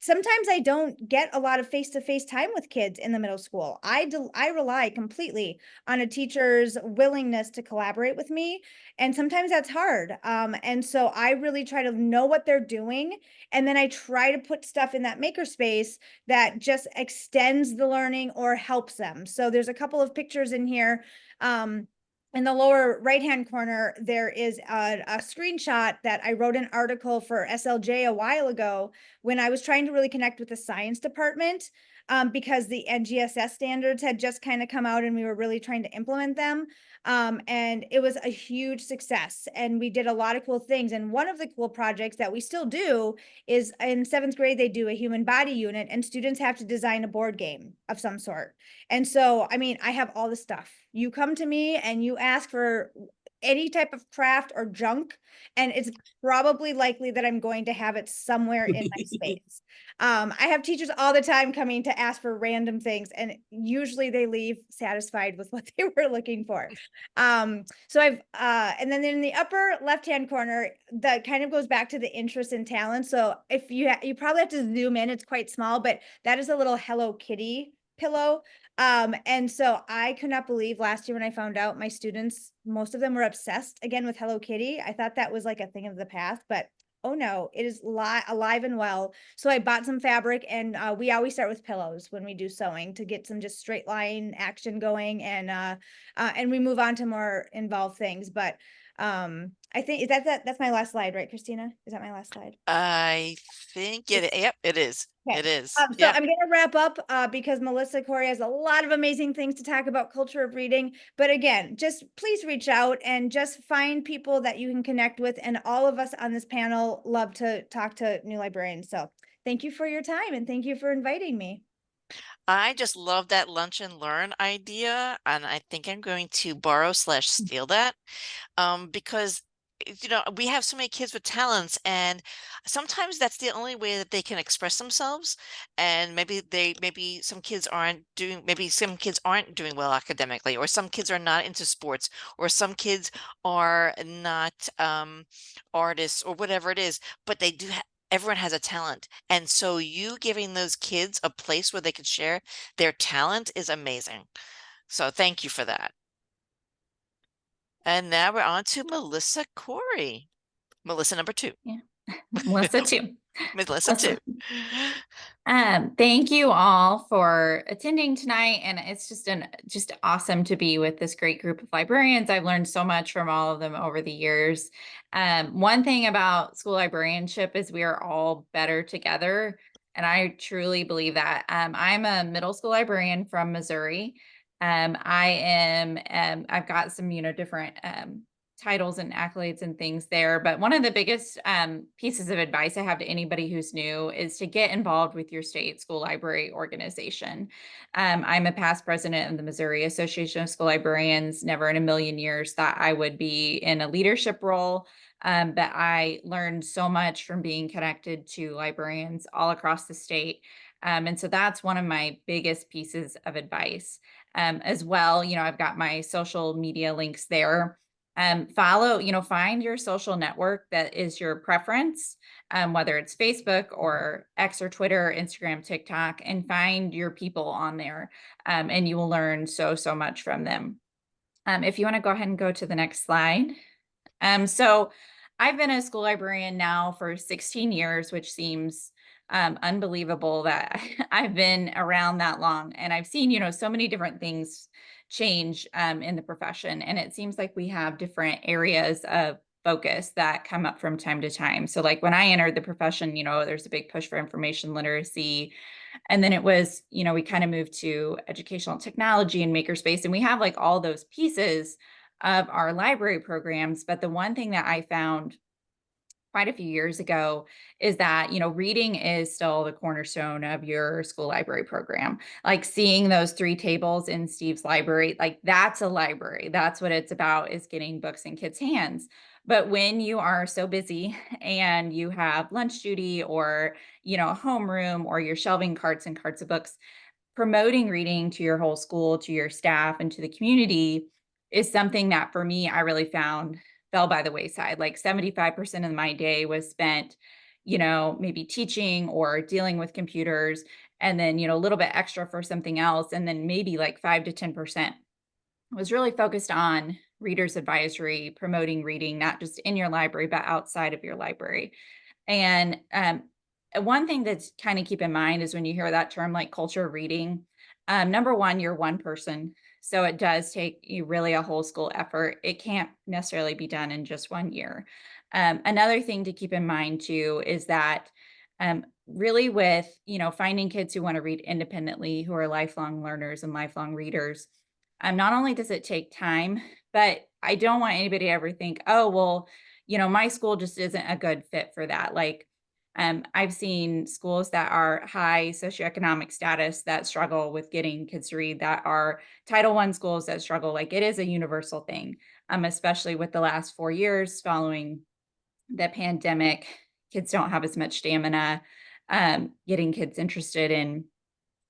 sometimes I don't get a lot of face-to-face time with kids in the middle school. I rely completely on a teacher's willingness to collaborate with me. And sometimes that's hard. And so I really try to know what they're doing. And then I try to put stuff in that makerspace that just extends the learning or helps them. So there's a couple of pictures in here. In the lower right-hand corner, there is a screenshot that I wrote an article for SLJ a while ago when I was trying to really connect with the science department because the NGSS standards had just kind of come out and we were really trying to implement them. And it was a huge success and we did a lot of cool things. And one of the cool projects that we still do is in 7th grade, they do a human body unit and students have to design a board game of some sort. And so, I mean, I have all the stuff. You come to me and you ask for any type of craft or junk, and it's probably likely that I'm going to have it somewhere in my space. I have teachers all the time coming to ask for random things, and usually they leave satisfied with what they were looking for. So and then in the upper left-hand corner, that kind of goes back to the interest and talent. So if you probably have to zoom in, it's quite small, but that is a little Hello Kitty pillow. And so I could not believe last year when I found out my students, most of them were obsessed again with Hello Kitty. I thought that was like a thing of the past, but oh no, it is alive and well. So I bought some fabric and we always start with pillows when we do sewing to get some just straight line action going and we move on to more involved things. But I think that's my last slide, right, Christina? Is that my last slide? I think yep, it is. Okay. It is. So Yep. I'm going to wrap up because Melissa Corey has a lot of amazing things to talk about culture of reading. But again, just please reach out and just find people that you can connect with. And all of us on this panel love to talk to new librarians. So thank you for your time and thank you for inviting me. I just love that lunch and learn idea, and I think I'm going to borrow slash steal that. Because we have so many kids with talents and sometimes that's the only way that they can express themselves, and maybe some kids aren't doing well academically, or some kids are not into sports, or some kids are not artists or whatever it is, but everyone has a talent, and so you giving those kids a place where they could share their talent is amazing. So thank you for that. And now we're on to Melissa Corey. Melissa number 2. Yeah. Melissa 2. Melissa 2. Thank you all for attending tonight. And it's just awesome to be with this great group of librarians. I've learned so much from all of them over the years. One thing about school librarianship is we are all better together. And I truly believe that. I'm a middle school librarian from Missouri. I've got some, different titles and accolades and things there. But one of the biggest pieces of advice I have to anybody who's new is to get involved with your state school library organization. I'm a past president of the Missouri Association of School Librarians. Never in a million years thought I would be in a leadership role. But I learned so much from being connected to librarians all across the state. And so that's one of my biggest pieces of advice. As well, I've got my social media links there. Find your social network that is your preference, whether it's Facebook or X or Twitter, Instagram, TikTok, and find your people on there. And you will learn so much from them. If you want to go ahead and go to the next slide. So I've been a school librarian now for 16 years, which seems unbelievable that I've been around that long. And I've seen, so many different things change in the profession. And it seems like we have different areas of focus that come up from time to time. So like when I entered the profession, there's a big push for information literacy. And then it was, we kind of moved to educational technology and makerspace. And we have like all those pieces of our library programs. But the one thing that I found quite a few years ago is that, reading is still the cornerstone of your school library program. Like seeing those 3 tables in Steve's library, like that's a library. That's what it's about, is getting books in kids' hands. But when you are so busy and you have lunch duty or, a homeroom, or you're shelving carts and carts of books, promoting reading to your whole school, to your staff, and to the community is something that for me, I really found fell by the wayside. Like 75% of my day was spent, maybe teaching or dealing with computers, and then, a little bit extra for something else. And then maybe like 5 to 10% was really focused on readers advisory, promoting reading, not just in your library, but outside of your library. And one thing that's kind of keep in mind is when you hear that term like culture reading, number one, you're one person. So it does take you really a whole school effort. It can't necessarily be done in just 1 year. Another thing to keep in mind too is that really with, finding kids who want to read independently, who are lifelong learners and lifelong readers, not only does it take time, but I don't want anybody to ever think, oh, well, my school just isn't a good fit for that. Like, I've seen schools that are high socioeconomic status that struggle with getting kids to read, that are Title I schools that struggle. Like it is a universal thing, especially with the last 4 years following the pandemic. Kids don't have as much stamina. Getting kids interested in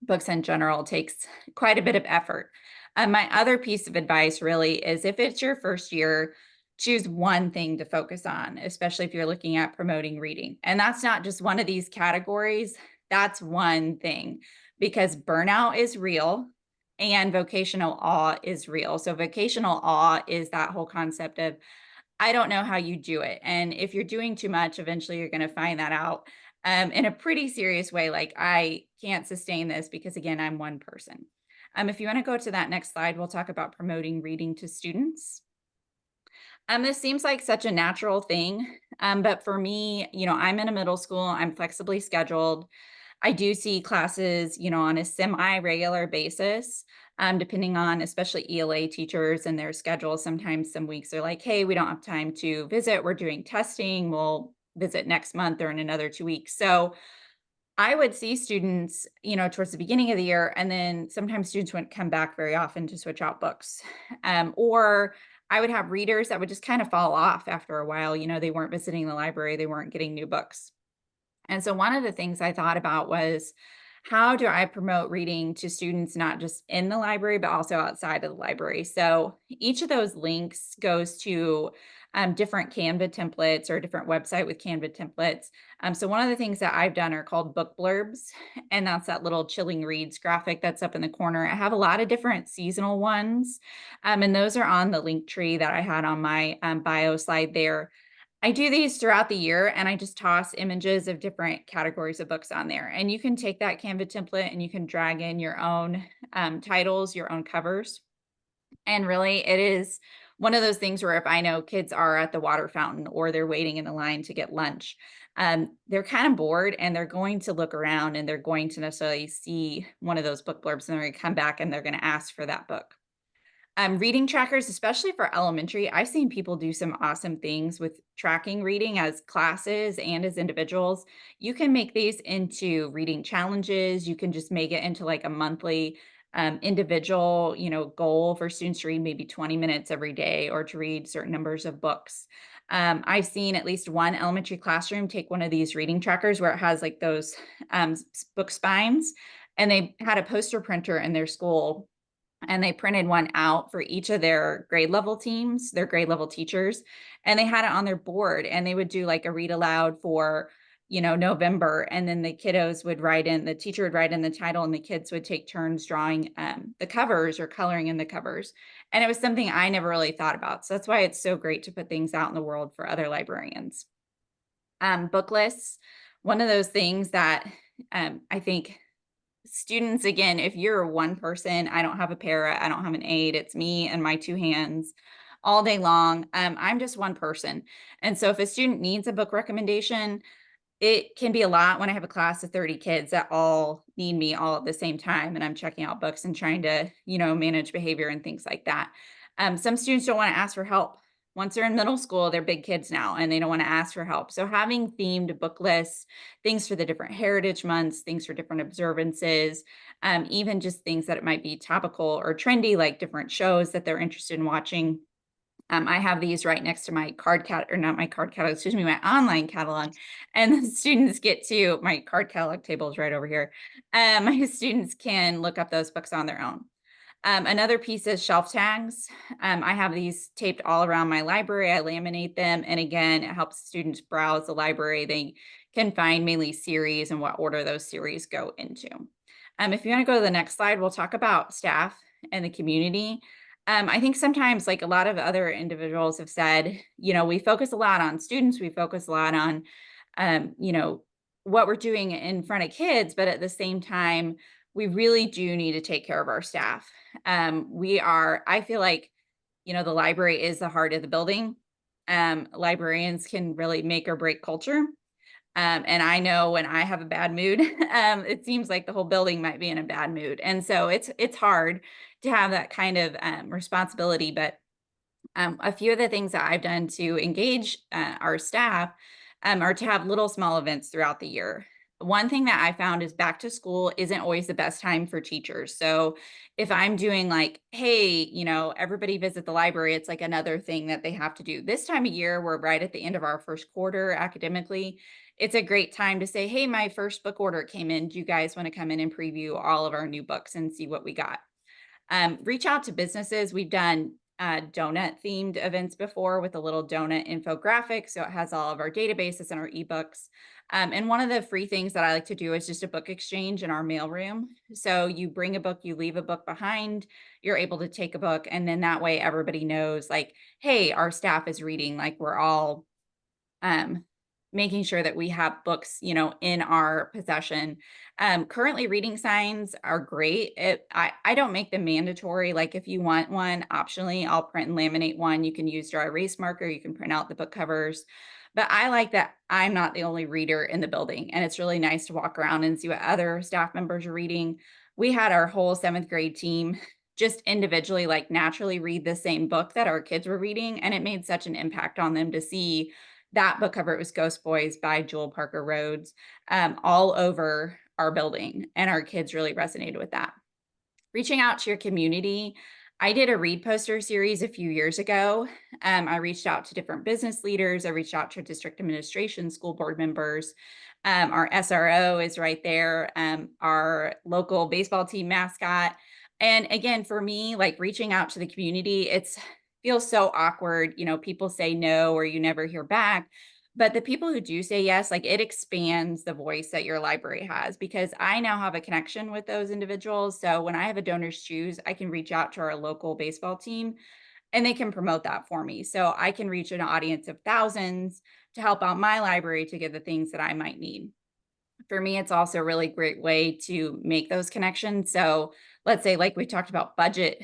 books in general takes quite a bit of effort. My other piece of advice really is, if it's your first year, choose one thing to focus on, especially if you're looking at promoting reading. And that's not just one of these categories, that's one thing, because burnout is real and vocational awe is real. So vocational awe is that whole concept of, I don't know how you do it. And if you're doing too much, eventually you're going to find that out in a pretty serious way. Like, I can't sustain this because, again, I'm one person. If you want to go to that next slide, we'll talk about promoting reading to students. This seems like such a natural thing, but for me, I'm in a middle school, I'm flexibly scheduled. I do see classes, on a semi-regular basis, depending on especially ELA teachers and their schedule. Sometimes some weeks are like, hey, we don't have time to visit, we're doing testing, we'll visit next month or in another 2 weeks. So I would see students, towards the beginning of the year, and then sometimes students wouldn't come back very often to switch out books. Or I would have readers that would just kind of fall off after a while. They weren't visiting the library, they weren't getting new books. And so one of the things I thought about was, how do I promote reading to students, not just in the library, but also outside of the library? So each of those links goes to different Canva templates, or a different website with Canva templates. So one of the things that I've done are called book blurbs, and that's that little chilling reads graphic that's up in the corner. I have a lot of different seasonal ones, and those are on the link tree that I had on my bio slide there. I do these throughout the year, and I just toss images of different categories of books on there. And you can take that Canva template and you can drag in your own titles, your own covers. And really, it is one of those things where if I know kids are at the water fountain or they're waiting in the line to get lunch, they're kind of bored, and they're going to look around and they're going to necessarily see one of those book blurbs, and they're going to come back and they're going to ask for that book. Reading trackers, especially for elementary, I've seen people do some awesome things with tracking reading as classes and as individuals. You can make these into reading challenges. You can just make it into like a monthly individual, goal for students to read maybe 20 minutes every day, or to read certain numbers of books. I've seen at least one elementary classroom take one of these reading trackers where it has like those book spines, and they had a poster printer in their school. and they printed one out for each of their grade level teams, their grade level teachers, and they had it on their board, and they would do like a read aloud for, November, and then the kiddos would write in, the teacher would write in the title, and the kids would take turns drawing the covers or coloring in the covers. And it was something I never really thought about. So that's why it's so great to put things out in the world for other librarians. Book lists, one of those things that I think students, again, if you're one person, I don't have a para, I don't have an aide, it's me and my two hands all day long. I'm just one person. And so if a student needs a book recommendation, it can be a lot when I have a class of 30 kids that all need me all at the same time, and I'm checking out books and trying to, manage behavior and things like that. Some students don't want to ask for help. Once they're in middle school, they're big kids now and they don't want to ask for help. So having themed book lists, things for the different heritage months, things for different observances, even just things that it might be topical or trendy, like different shows that they're interested in watching. I have these right next to my my online catalog. And the students get to, my card catalog table is right over here. My students can look up those books on their own. Another piece is shelf tags. I have these taped all around my library. I laminate them. And again, it helps students browse the library. They can find mainly series and what order those series go into. If you want to go to the next slide, we'll talk about staff and the community. I think sometimes, like a lot of other individuals have said, we focus a lot on students, we focus a lot on, what we're doing in front of kids, but at the same time, we really do need to take care of our staff. I feel like, the library is the heart of the building. Librarians can really make or break culture. And I know when I have a bad mood, it seems like the whole building might be in a bad mood. And so it's hard to have that kind of responsibility. But a few of the things that I've done to engage our staff are to have little small events throughout the year. One thing that I found is back to school isn't always the best time for teachers. So if I'm doing like, hey, everybody visit the library, it's like another thing that they have to do. This time of year, we're right at the end of our first quarter academically. It's a great time to say, hey, my first book order came in. Do you guys want to come in and preview all of our new books and see what we got? Reach out to businesses. We've done donut themed events before with a little donut infographic. So it has all of our databases and our ebooks. And one of the free things that I like to do is just a book exchange in our mailroom. So you bring a book, you leave a book behind, you're able to take a book. And then that way everybody knows like, hey, our staff is reading, like we're all making sure that we have books, in our possession. Currently reading signs are great. I don't make them mandatory. Like if you want one, optionally, I'll print and laminate one. You can use dry erase marker. You can print out the book covers. But I like that I'm not the only reader in the building. And it's really nice to walk around and see what other staff members are reading. We had our whole 7th grade team just individually, like naturally read the same book that our kids were reading. And it made such an impact on them to see that book cover. It was Ghost Boys by Joel Parker Rhodes, all over our building. And our kids really resonated with that. Reaching out to your community. I did a read poster series a few years ago. I reached out to different business leaders. I reached out to district administration, school board members. Our SRO is right there. Our local baseball team mascot. And again, for me, like reaching out to the community, it's feels so awkward. People say no or you never hear back. But the people who do say yes, like it expands the voice that your library has, because I now have a connection with those individuals. So when I have a donor's choose, I can reach out to our local baseball team and they can promote that for me. So I can reach an audience of thousands to help out my library to get the things that I might need. For me, it's also a really great way to make those connections. So let's say, like we talked about budget,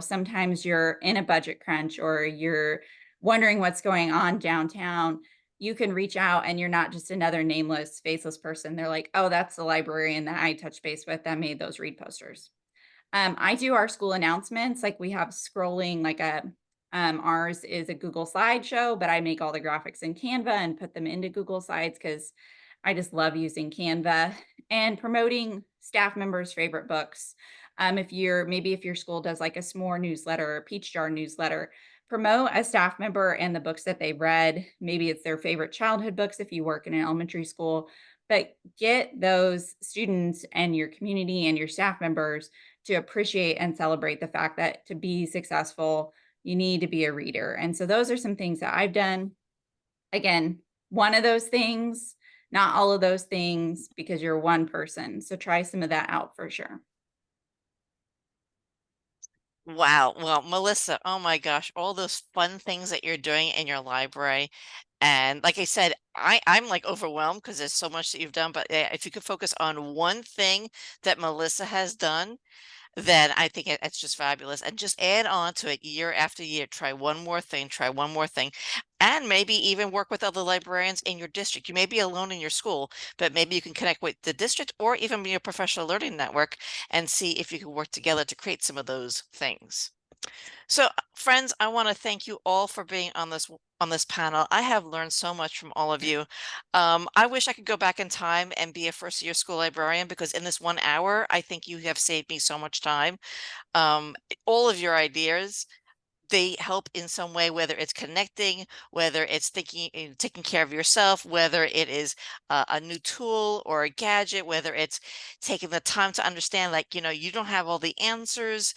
sometimes you're in a budget crunch or you're wondering what's going on downtown. You can reach out and you're not just another nameless, faceless person. They're like, oh, that's the librarian that I touched base with that made those read posters. I do our school announcements. Like we have scrolling, like ours is a Google slideshow, but I make all the graphics in Canva and put them into Google Slides because I just love using Canva. And promoting staff members' favorite books. If your school does like a s'more newsletter or a peach jar newsletter, promote a staff member and the books that they read. Maybe it's their favorite childhood books if you work in an elementary school. but get those students and your community and your staff members to appreciate and celebrate the fact that to be successful, you need to be a reader. And so those are some things that I've done. Again, one of those things, not all of those things, because you're one person. So try some of that out for sure. Wow. Well, Melissa, oh my gosh, all those fun things that you're doing in your library. And like I said, I'm like overwhelmed because there's so much that you've done. But if you could focus on one thing that Melissa has done, then I think it's just fabulous. And just add on to it year after year. Try one more thing, try one more thing, and maybe even work with other librarians in your district. You may be alone in your school, but maybe you can connect with the district or even your professional learning network and see if you can work together to create some of those things. So, friends, I want to thank you all for being on this panel. I have learned so much from all of you. I wish I could go back in time and be a first-year school librarian because in this 1 hour, I think you have saved me so much time. All of your ideas, they help in some way, whether it's connecting, whether it's taking care of yourself, whether it is a new tool or a gadget, whether it's taking the time to understand, like, you don't have all the answers,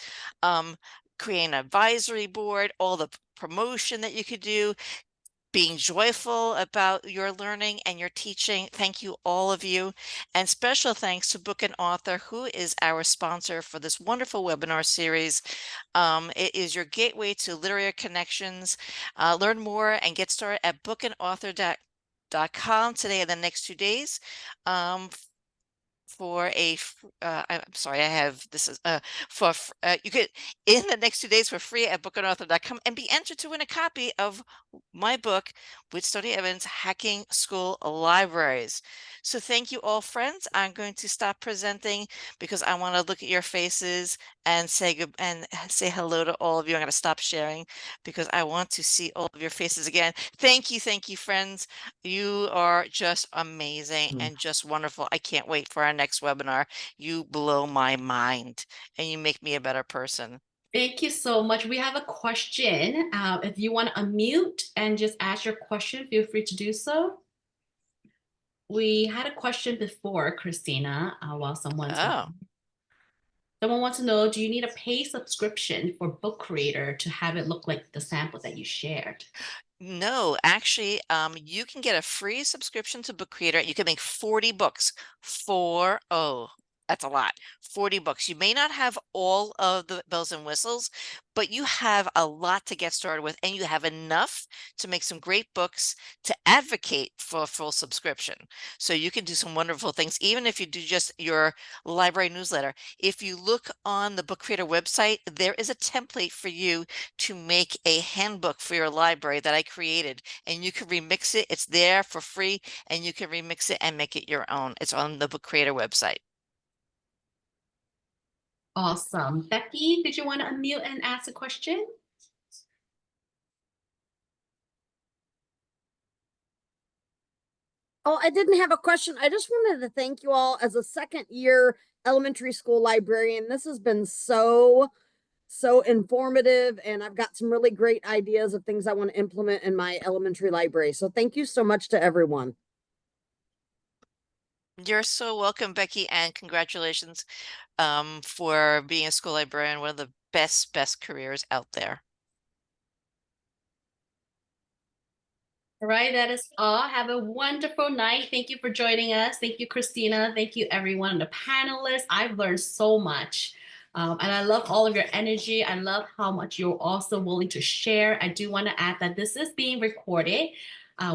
create an advisory board, all the promotion that you could do, being joyful about your learning and your teaching. Thank you, all of you. And special thanks to Book and Author, who is our sponsor for this wonderful webinar series. It is your gateway to literary connections. Learn more and get started at bookandauthor.com today and the next 2 days. I'm sorry, I have this is you could in the next 2 days for free at bookandauthor.com and be entered to win a copy of my book with Stony Evans, Hacking School Libraries. So thank you all, friends. I'm going to stop presenting because I want to look at your faces and say hello to all of you. I'm going to stop sharing because I want to see all of your faces again. Thank you, friends. You are just amazing and just wonderful. I can't wait for our next webinar. You blow my mind and you make me a better person. Thank you so much. We have a question. If you want to unmute and just ask your question, feel free to do so. We had a question before, Christina, while someone's someone wants to know, do you need a paid subscription for Book Creator to have it look like the sample that you shared? No, actually, you can get a free subscription to Book Creator. You can make 40 books. That's a lot. 40 books. You may not have all of the bells and whistles, but you have a lot to get started with, and you have enough to make some great books to advocate for a full subscription. So you can do some wonderful things, even if you do just your library newsletter. If you look on the Book Creator website, there is a template for you to make a handbook for your library that I created, and you can remix it. It's there for free, and you can remix it and make it your own. It's on the Book Creator website. Awesome. Becky, did you want to unmute and ask a question? Oh, I didn't have a question. I just wanted to thank you all as a second-year elementary school librarian. This has been so informative, and I've got some really great ideas of things I want to implement in my elementary library. So thank you so much to everyone. You're so welcome, Becky, and congratulations for being a school librarian, one of the best careers out there. All right, that is all. Have a wonderful night. Thank you for joining us. Thank you, Christina. Thank you, everyone, the panelists. I've learned so much. And I love all of your energy. I love how much you're also willing to share. I do want to add that this is being recorded.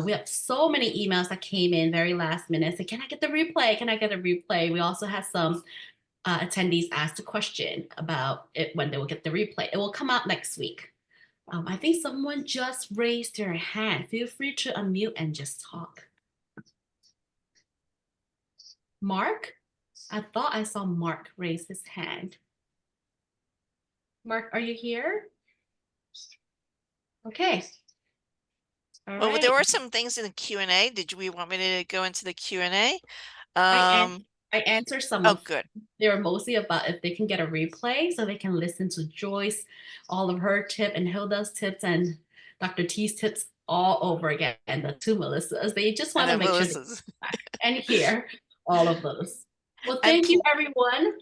We have so many emails that came in very last minute. So can I get the replay? Can I get a replay? We also have some attendees asked a question about it when they will get the replay. It will come out next week. I think someone just raised their hand. Feel free to unmute and just talk. Mark? I thought I saw Mark raise his hand. Mark, are you here? Okay. All Well, right. there were some things in the Q&A. Did we want me to go into the Q&A? I answered some of good. They were mostly about if they can get a replay so they can listen to Joyce, all of her tip and Hilda's tips and Dr. T's tips all over again. And the two Melissas, they just want to make sure and hear all of those. Well, And thank you, everyone.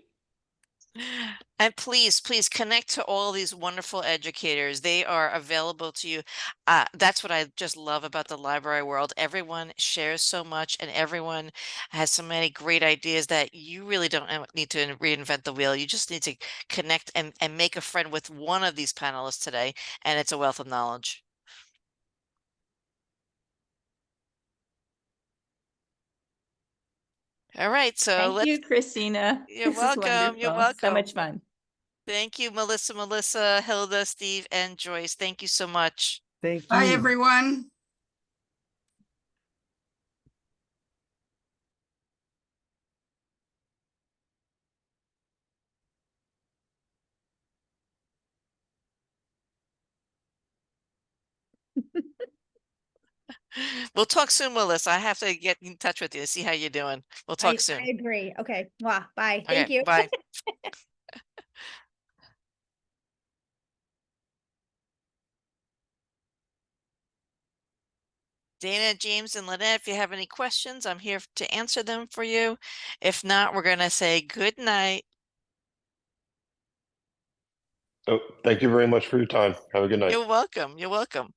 And please, please connect to all these wonderful educators. They are available to you. That's what I just love about the library world. Everyone shares so much and everyone has so many great ideas that you really don't need to reinvent the wheel. You just need to connect and make a friend with one of these panelists today, and it's a wealth of knowledge. All right, so Thank you, Christina. You're This is welcome. You're wonderful. So welcome. much fun. Thank you, Melissa, Hilda, Steve, and Joyce. Thank you so much. Thank Bye, you. everyone. We'll talk soon, Melissa. I have to get in touch with you, see how you're doing. We'll talk I soon. agree. Okay. Wow. Bye. Okay, Thank you. bye. Dana, James, and Lynette, if you have any questions, I'm here to answer them for you. If not, we're going to say good night. Oh, thank you very much for your time. Have a good night. You're welcome. You're welcome.